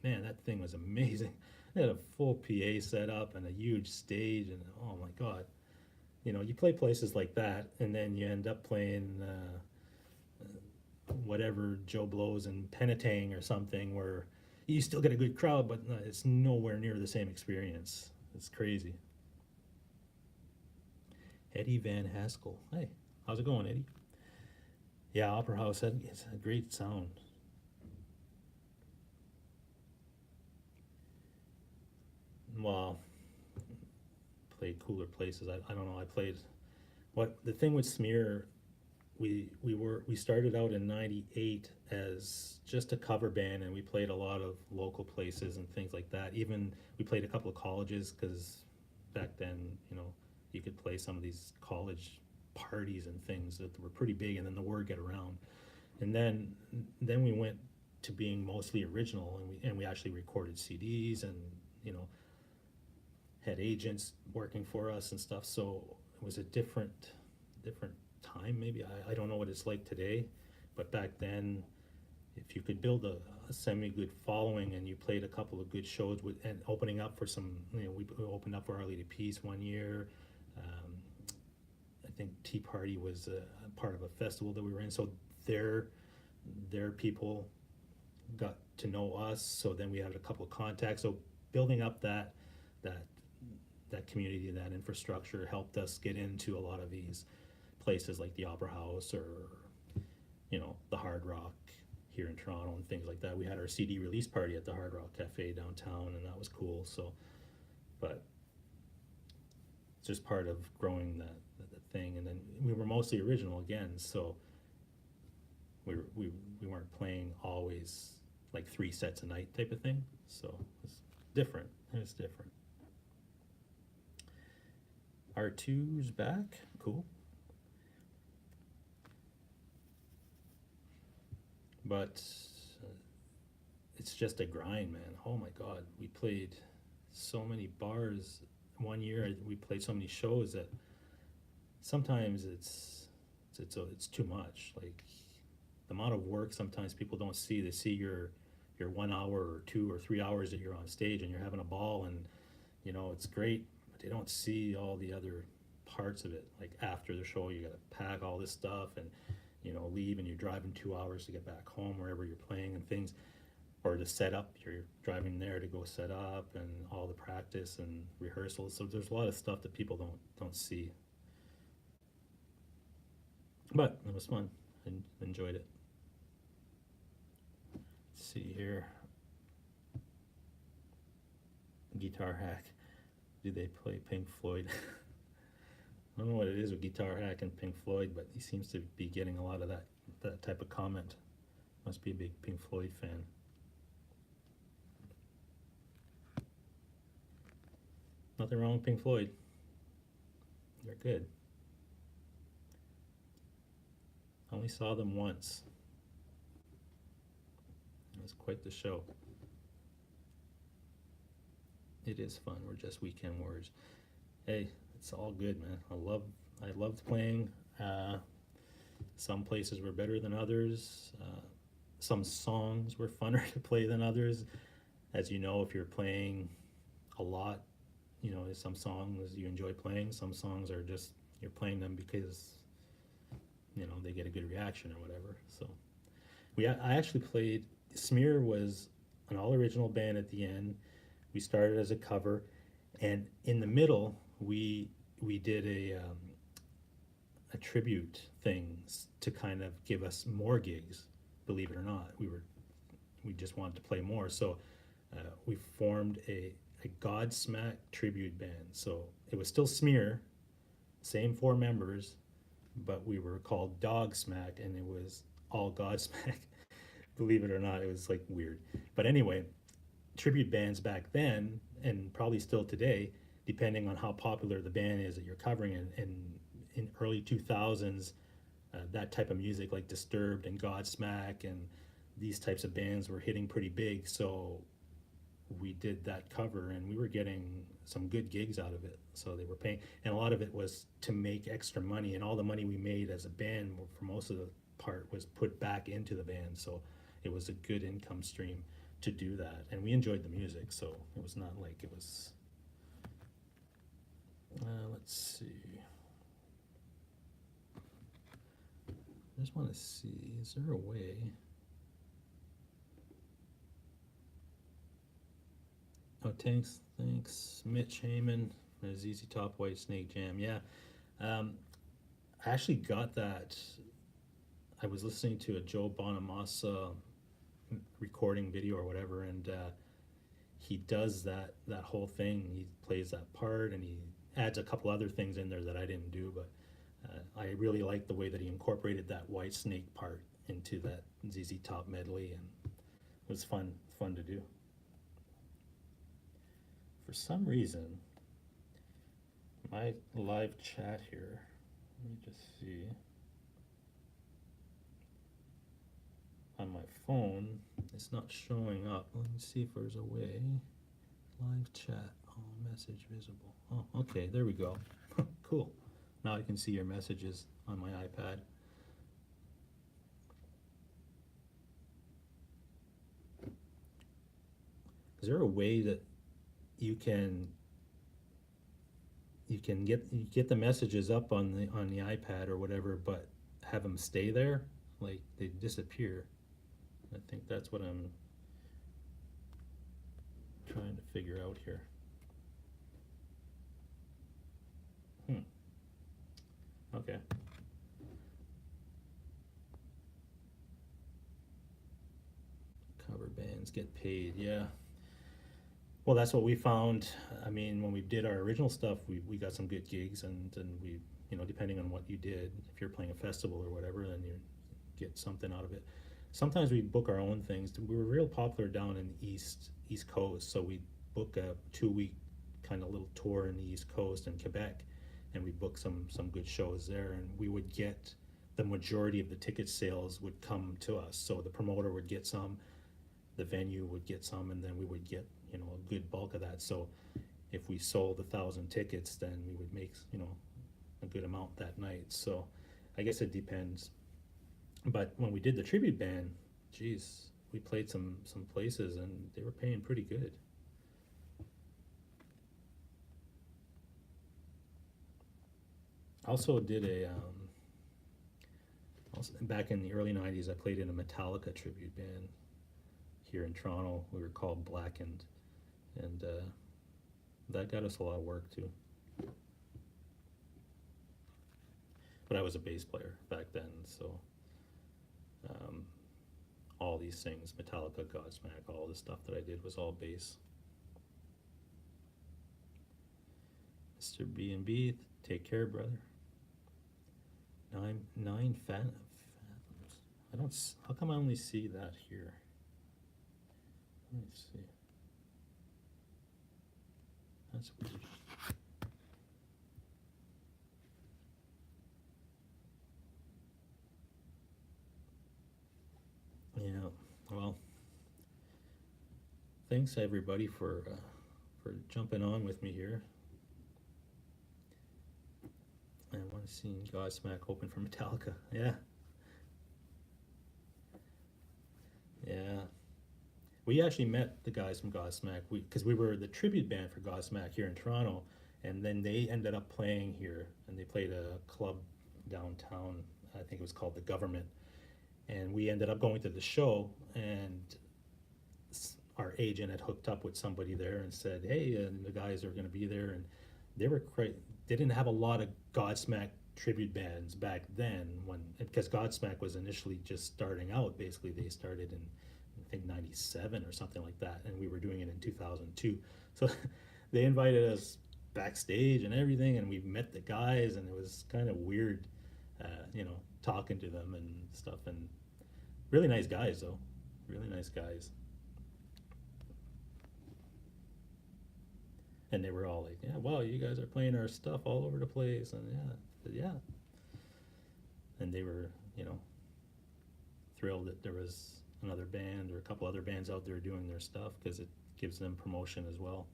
man, that thing was amazing. It had a full PA set up and a huge stage, and oh my God. You know, you play places like that, and then you end up playing whatever Joe Blows in Penetang or something, where you still get a good crowd, but it's nowhere near the same experience. It's crazy. Eddie Van Haskell. Hey, how's it going, Eddie? Yeah, Opera House, it's a great sound. Well, played cooler places. I don't know. I played what the thing with Smear. We started out in '98 as just a cover band, and we played a lot of local places and things like that. Even we played a couple of colleges, because back then, you know, you could play some of these college parties and things that were pretty big, and then the word get around. And then we went to being mostly original, and we actually recorded CDs, and you know, had agents working for us and stuff. So it was a different time. Maybe I don't know what it's like today, but back then, if you could build a semi good following, and you played a couple of good shows with, and opening up for some, you know, we opened up for Our Lady Peace one year. I think Tea Party was a part of a festival that we were in, so their people got to know us, so then we had a couple of contacts. So building up that community, that infrastructure, helped us get into a lot of these places like the Opera House, or you know, the Hard Rock here in Toronto and things like that. We had our CD release party at the Hard Rock Cafe downtown, and that was cool. So, but it's just part of growing that thing. And then we were mostly original again, so we weren't playing always like 3 sets a night type of thing. So it's different. It's different. R2's back. Cool. But it's just a grind, man. Oh my God, we played so many bars. One year we played so many shows that sometimes it's too much. Like, the amount of work sometimes people don't see. They see your 1 hour or 2 or 3 hours that you're on stage and you're having a ball, and you know, it's great, but they don't see all the other parts of it. Like, after the show, you gotta pack all this stuff and, you know, leave, and you're driving 2 hours to get back home wherever you're playing and things, or to set up. You're driving there to go set up, and all the practice and rehearsals. So there's a lot of stuff that people don't see. But it was fun. I enjoyed it. Let's see here. Guitar Hack. Do they play Pink Floyd? I don't know what it is with Guitar Hack and Pink Floyd, but he seems to be getting a lot of that type of comment. Must be a big Pink Floyd fan. Nothing wrong with Pink Floyd. They're good. I only saw them once. It was quite the show. It is fun. We're just weekend warriors. Hey, it's all good, man. I loved playing. Some places were better than others. Some songs were funner to play than others. As you know, if you're playing a lot, you know, some songs you enjoy playing. Some songs are just, you're playing them because, you know, they get a good reaction or whatever. So I actually played, Smear was an all original band at the end. We started as a cover, and in the middle we did a tribute things to kind of give us more gigs. Believe it or not, we just wanted to play more. So we formed a Godsmack tribute band. So it was still Smear, same 4 members, but we were called Dogsmack, and it was all Godsmack. Believe it or not, it was like weird. But anyway, tribute bands back then, and probably still today, depending on how popular the band is that you're covering, in early 2000s, that type of music like Disturbed and Godsmack and these types of bands were hitting pretty big. So we did that cover, and we were getting some good gigs out of it. So they were paying, and a lot of it was to make extra money, and all the money we made as a band for most of the part was put back into the band. So it was a good income stream to do that, and we enjoyed the music. So it was not like it was. Let's see. I just want to see, is there a way? Oh, thanks, Mitch Heyman, ZZ Top, White Snake Jam. Yeah, I actually got that. I was listening to a Joe Bonamassa recording video or whatever, and he does that whole thing. He plays that part, and he adds a couple other things in there that I didn't do, but I really liked the way that he incorporated that White Snake part into that ZZ Top medley, and it was fun to do. For some reason, my live chat here, let me just see, on my phone, it's not showing up. Let me see if there's a way. Live chat, oh, message visible. Oh, okay, there we go. Cool. Now I can see your messages on my iPad. Is there a way that you can get the messages up on the iPad or whatever, but have them stay there, like they disappear? I think that's what I'm trying to figure out here. Okay. Cover bands get paid, yeah. Well, that's what we found. I mean, when we did our original stuff, we got some good gigs, and we, you know, depending on what you did, if you're playing a festival or whatever, then you get something out of it. Sometimes we book our own things. We were real popular down in the East Coast, so we book a 2-week kind of little tour in the East Coast and Quebec, and we booked some good shows there, and we would get the majority of the ticket sales would come to us. So the promoter would get some, the venue would get some, and then we would get, you know, a good bulk of that. So if we sold 1,000 tickets, then we would make, you know, a good amount that night. So I guess it depends. But when we did the tribute band, geez, we played some places and they were paying pretty good. Also did a also back in the early 90s, I played in a Metallica tribute band here in Toronto. We were called Blackened, and that got us a lot of work too. But I was a bass player back then, so all these things, Metallica, Godsmack, all the stuff that I did was all bass. Mr. B&B, take care, brother. Nine fathoms. I don't. How come I only see that here? Let me see. That's weird. Yeah. Well, thanks everybody for jumping on with me here. I want to see Godsmack open for Metallica. Yeah. Yeah. We actually met the guys from Godsmack because we were the tribute band for Godsmack here in Toronto, and then they ended up playing here, and they played a club downtown. I think it was called The Government, and we ended up going to the show, and our agent had hooked up with somebody there and said, hey, and the guys are going to be there, and they were they didn't have a lot of Godsmack tribute bands back then, because Godsmack was initially just starting out. Basically, they started in, I think, 97 or something like that, and we were doing it in 2002. So they invited us backstage and everything, and we met the guys, and it was kind of weird, you know, talking to them and stuff. And really nice guys, though. Really nice guys. And they were all like, yeah, wow, you guys are playing our stuff all over the place. And yeah. And they were, you know, thrilled that there was another band or a couple other bands out there doing their stuff, because it gives them promotion as well.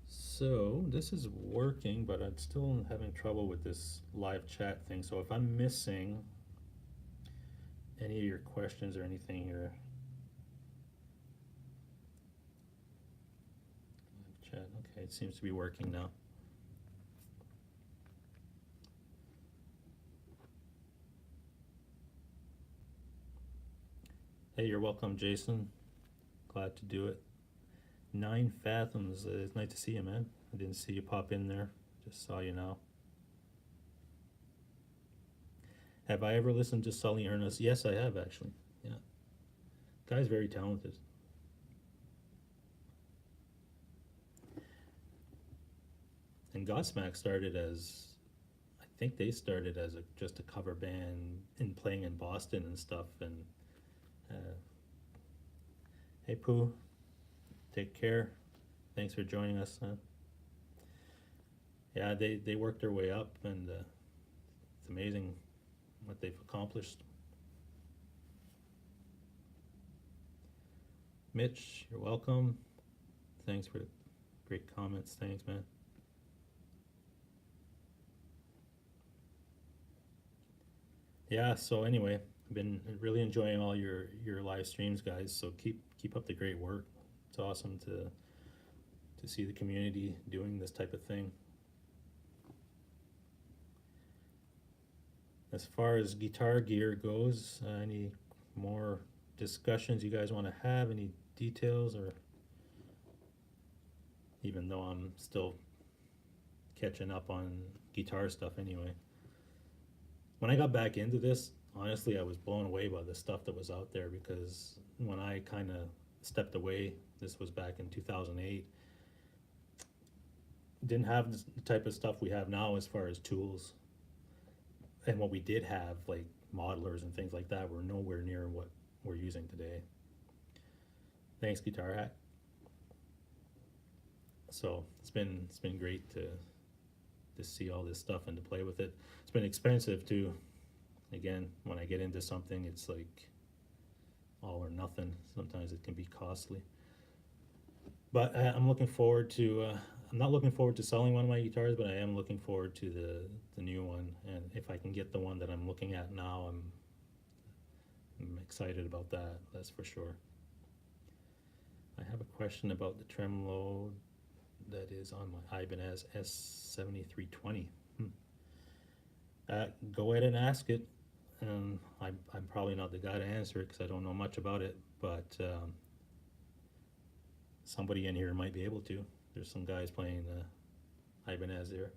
So this is working, but I'm still having trouble with this live chat thing. So if I'm missing any of your questions or anything here, live chat, okay, it seems to be working now. Hey, you're welcome, Jason. Glad to do it. 9 Fathoms. It's nice to see you, man. I didn't see you pop in there. Just saw you now. Have I ever listened to Sully Ernest? Yes, I have, actually. Yeah. Guy's very talented. And Godsmack started as, I think they started as just a cover band and playing in Boston and stuff. And hey, Pooh. Take care. Thanks for joining us, man. Yeah, they worked their way up, and it's amazing what they've accomplished. Mitch, you're welcome. Thanks for the great comments. Thanks, man. Yeah, so anyway, I've been really enjoying all your live streams, guys. So keep up the great work. It's awesome to see the community doing this type of thing. As far as guitar gear goes, any more discussions you guys want to have? Any details? Or even though I'm still catching up on guitar stuff anyway. When I got back into this, honestly, I was blown away by the stuff that was out there, because when I kind of stepped away, this was back in 2008, didn't have the type of stuff we have now as far as tools. And what we did have, like modelers and things like that, were nowhere near what we're using today. Thanks, Guitar Hack. So it's been great to see all this stuff and to play with it. It's been expensive too. Again, when I get into something, it's like all or nothing. Sometimes it can be costly. But I'm looking forward to. I'm not looking forward to selling one of my guitars, but I am looking forward to the new one. And if I can get the one that I'm looking at now, I'm excited about that. That's for sure. I have a question about the tremolo that is on my Ibanez S7320. Go ahead and ask it. I'm probably not the guy to answer it because I don't know much about it, but somebody in here might be able to. There's some guys playing the Ibanez there.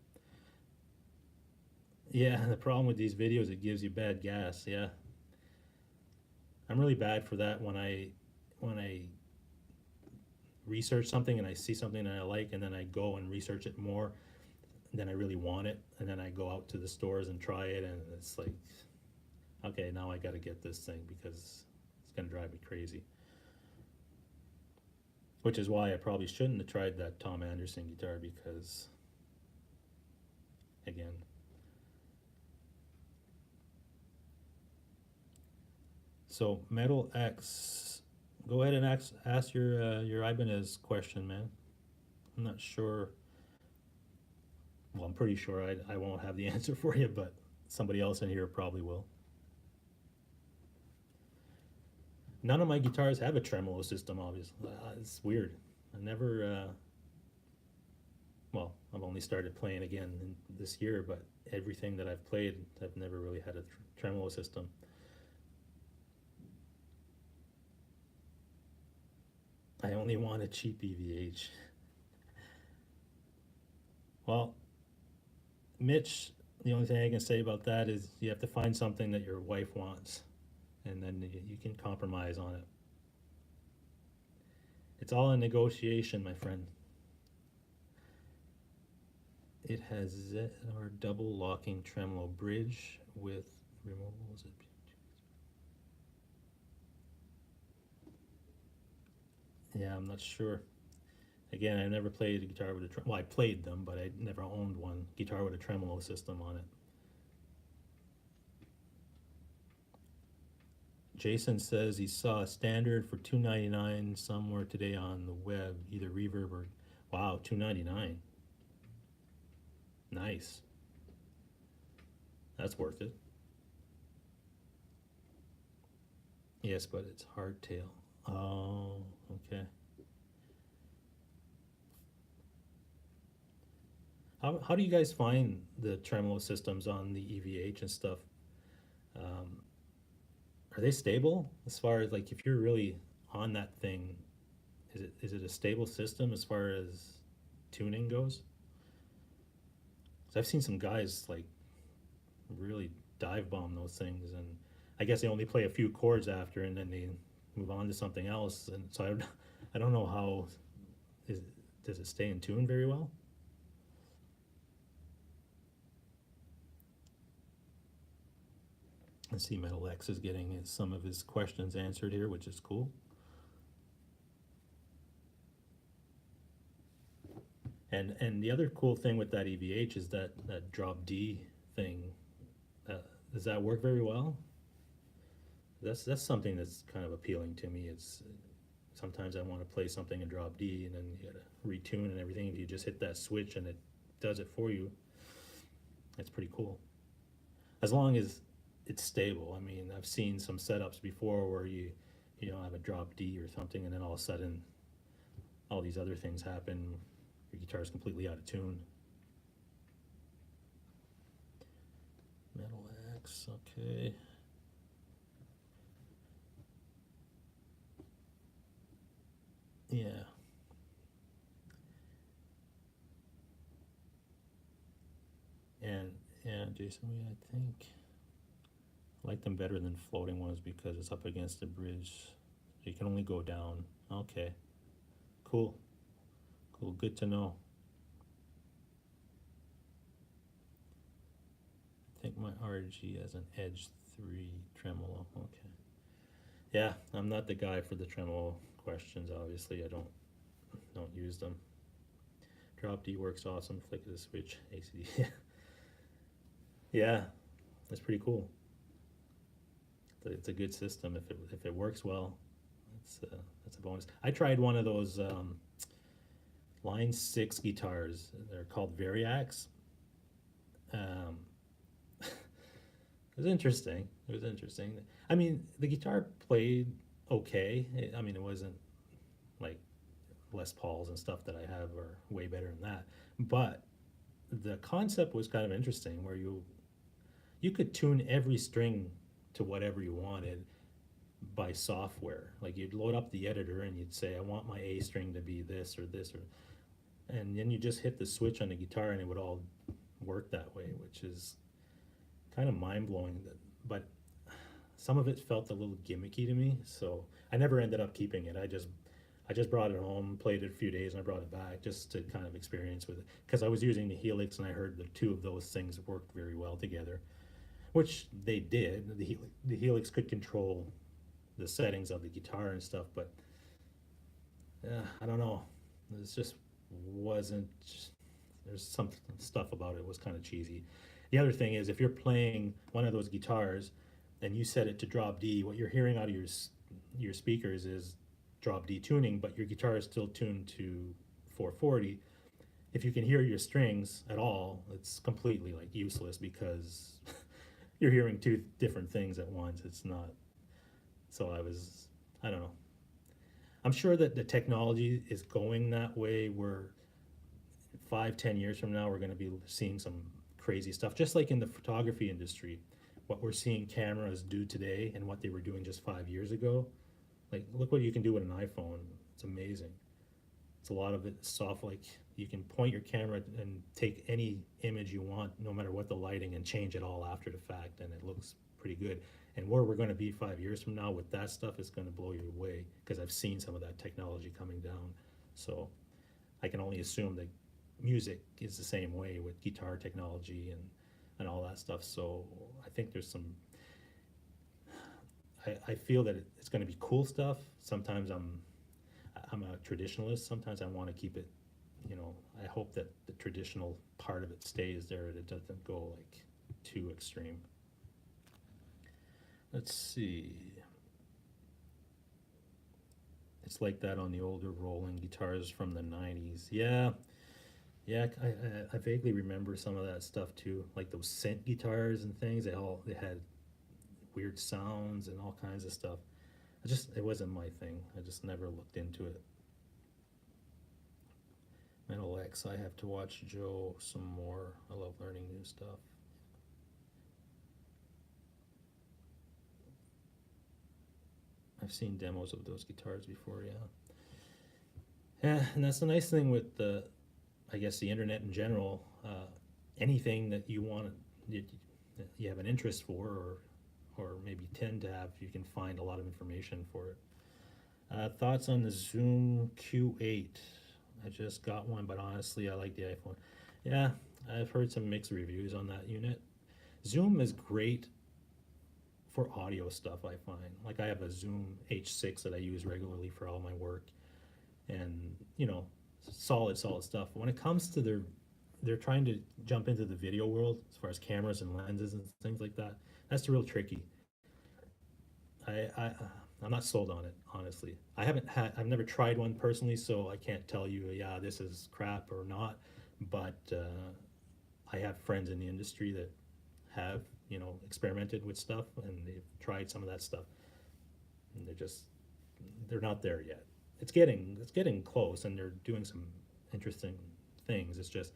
Yeah, the problem with these videos, it gives you bad gas. Yeah, I'm really bad for that when I research something and I see something that I like, and then I go and research it more, then I really want it, and then I go out to the stores and try it, and it's like, okay, now I got to get this thing because it's gonna drive me crazy. Which is why I probably shouldn't have tried that Tom Anderson guitar, because again, so Metal X, go ahead and ask your Ibanez question, man. I'm not sure. Well, I'm pretty sure I won't have the answer for you, but somebody else in here probably will. None of my guitars have a tremolo system, obviously. It's weird. I never, well, I've only started playing again this year, but everything that I've played, I've never really had a tremolo system. I only want a cheap EVH. Well, Mitch, the only thing I can say about that is you have to find something that your wife wants, and then you can compromise on it. It's all a negotiation, my friend. It has ZR double locking tremolo bridge with removables. Yeah, I'm not sure. Again, I never played a guitar with a well, I played them, but I never owned one guitar with a tremolo system on it. Jason says he saw a standard for $2.99 somewhere today on the web, either Reverb or, wow, $2.99. Nice. That's worth it. Yes, but it's hardtail. Oh, okay. How do you guys find the tremolo systems on the EVH and stuff? Um, are they stable as far as like if you're really on that thing? Is it a stable system as far as tuning goes? 'Cause I've seen some guys like really dive bomb those things, and I guess they only play a few chords after, and then they move on to something else. And so I don't know how is does it stay in tune very well? I see Metal X is getting some of his questions answered here, which is cool. And the other cool thing with that EVH is that drop D thing. Does that work very well? That's something that's kind of appealing to me. It's sometimes I want to play something in drop D, and then you gotta retune and everything. If you just hit that switch and it does it for you, it's pretty cool. As long as it's stable. I mean, I've seen some setups before where you know have a drop D or something, and then all of a sudden all these other things happen. Your guitar is completely out of tune. Metal X, okay. Yeah. And yeah, Jason, I think I like them better than floating ones because it's up against the bridge. You can only go down. Okay. Cool. Cool. Good to know. I think my RG has an Edge 3 tremolo. Okay. Yeah, I'm not the guy for the tremolo questions, obviously. I don't use them. Drop D works awesome. Flick of the switch. ACD. Yeah, that's pretty cool. It's a good system if it works well. That's a bonus. I tried one of those Line 6 guitars. They're called Variacs. Um, it was interesting. It was interesting. I mean, the guitar played okay. I mean, it wasn't like Les Pauls and stuff that I have are way better than that. But the concept was kind of interesting, where you could tune every string to whatever you wanted by software. Like you'd load up the editor and you'd say, I want my A string to be this or this, or, and then you just hit the switch on the guitar and it would all work that way, which is kind of mind blowing. But some of it felt a little gimmicky to me, so I never ended up keeping it. I just brought it home, played it a few days, and I brought it back just to kind of experience with it because I was using the Helix and I heard the two of those things worked very well together, which they did. The Helix could control the settings of the guitar and stuff, but I don't know. It just wasn't. There's some stuff about it was kind of cheesy. The other thing is, if you're playing one of those guitars and you set it to drop D, what you're hearing out of your speakers is drop D tuning, but your guitar is still tuned to 440. If you can hear your strings at all, it's completely like useless because you're hearing two different things at once. It's not. So I don't know. I'm sure that the technology is going that way where 5, 10 years from now, we're going to be seeing some crazy stuff, just like in the photography industry. What we're seeing cameras do today and what they were doing just 5 years ago. Like, look what you can do with an iPhone. It's amazing. It's a lot of it soft, like you can point your camera and take any image you want, no matter what the lighting, and change it all after the fact, and it looks pretty good. And where we're going to be 5 years from now with that stuff is going to blow you away because I've seen some of that technology coming down. So I can only assume that music is the same way with guitar technology and all that stuff. So I think there's some. I feel that it's going to be cool stuff. Sometimes I'm a traditionalist. Sometimes I want to keep it. You know, I hope that the traditional part of it stays there and it doesn't go like too extreme. Let's see. It's like that on the older Roland guitars from the 90s. Yeah, yeah, I vaguely remember some of that stuff too, like those synth guitars and things. They had weird sounds and all kinds of stuff. It wasn't my thing. I just never looked into it. Metal X, I have to watch Joe some more. I love learning new stuff. I've seen demos of those guitars before, yeah. Yeah, and that's the nice thing with I guess the internet in general. Anything that you want, you have an interest for, or maybe tend to have, you can find a lot of information for it. Thoughts on the Zoom Q8? I just got one, but honestly, I like the iPhone. Yeah, I've heard some mixed reviews on that unit. Zoom is great for audio stuff, I find. Like I have a Zoom H6 that I use regularly for all my work, and solid stuff. When it comes to they're trying to jump into the video world as far as cameras and lenses and things like that. That's real tricky. I'm not sold on it, honestly. I've never tried one personally, so I can't tell you, yeah, this is crap or not. But I have friends in the industry that have, experimented with stuff, and they've tried some of that stuff, and they're not there yet. It's getting close, and they're doing some interesting things. It's just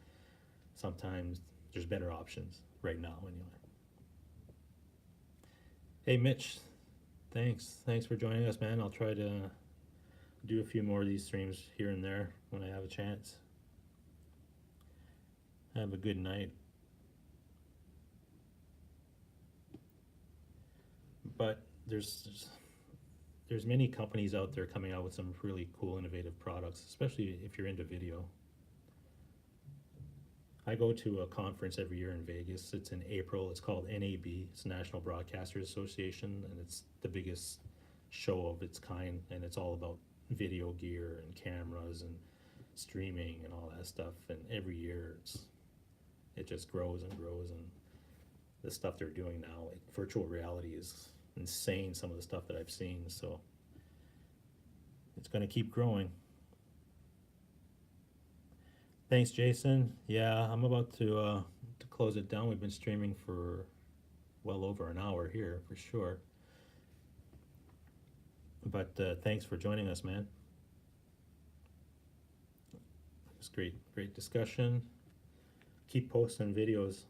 sometimes there's better options right now, anyway. Hey, Mitch, thanks for joining us, man. I'll try to do a few more of these streams here and there when I have a chance. Have a good night. But there's many companies out there coming out with some really cool, innovative products, especially if you're into video. I go to a conference every year in Vegas. It's in April. It's called NAB. It's National Broadcasters Association, and it's the biggest show of its kind, and it's all about video gear and cameras and streaming and all that stuff. And every year it just grows and grows, and the stuff they're doing now, like virtual reality, is insane, some of the stuff that I've seen. So it's going to keep growing. Thanks, Jason. Yeah, I'm about to close it down. We've been streaming for well over an hour here, for sure. But thanks for joining us, man. It was great discussion. Keep posting videos.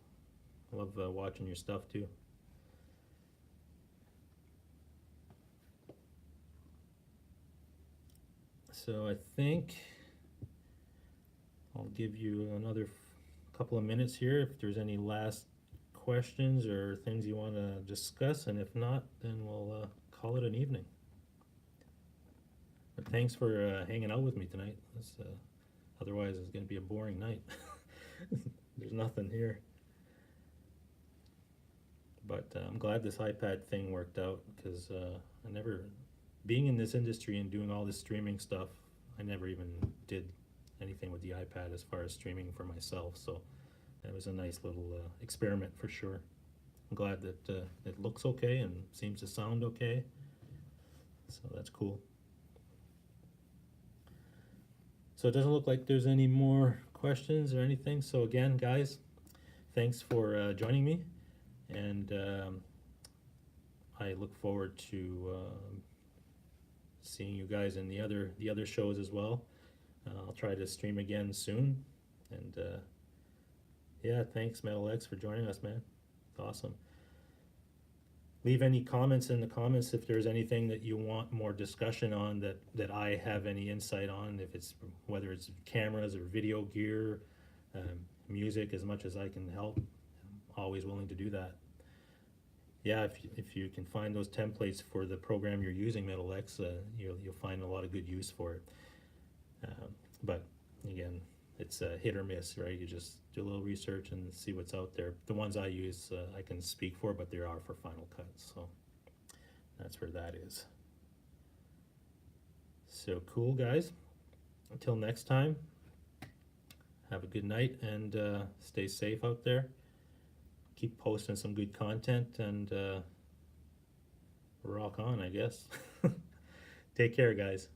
I love watching your stuff too. So I think I'll give you another couple of minutes here if there's any last questions or things you want to discuss, and if not, then we'll call it an evening. But thanks for hanging out with me tonight. Otherwise, it's going to be a boring night. There's nothing here. But I'm glad this iPad thing worked out, because being in this industry and doing all this streaming stuff, I never even did anything with the iPad as far as streaming for myself. So it was a nice little experiment for sure. I'm glad that it looks okay and seems to sound okay. So that's cool. So it doesn't look like there's any more questions or anything. So again, guys, thanks for joining me, and I look forward to seeing you guys in the other shows as well. I'll try to stream again soon, and yeah, thanks Metal X for joining us, man. It's awesome. Leave any comments in the comments if there's anything that you want more discussion on that I have any insight on, whether it's cameras or video gear, music, as much as I can help. I'm always willing to do that. Yeah, if you can find those templates for the program you're using, Metal X, you'll find a lot of good use for it. But again, it's a hit or miss, right? You just do a little research and see what's out there. The ones I use, I can speak for, but they are for Final Cut, so that's where that is. So cool, guys. Until next time, have a good night, and stay safe out there. Keep posting some good content, and rock on, I guess. Take care, guys.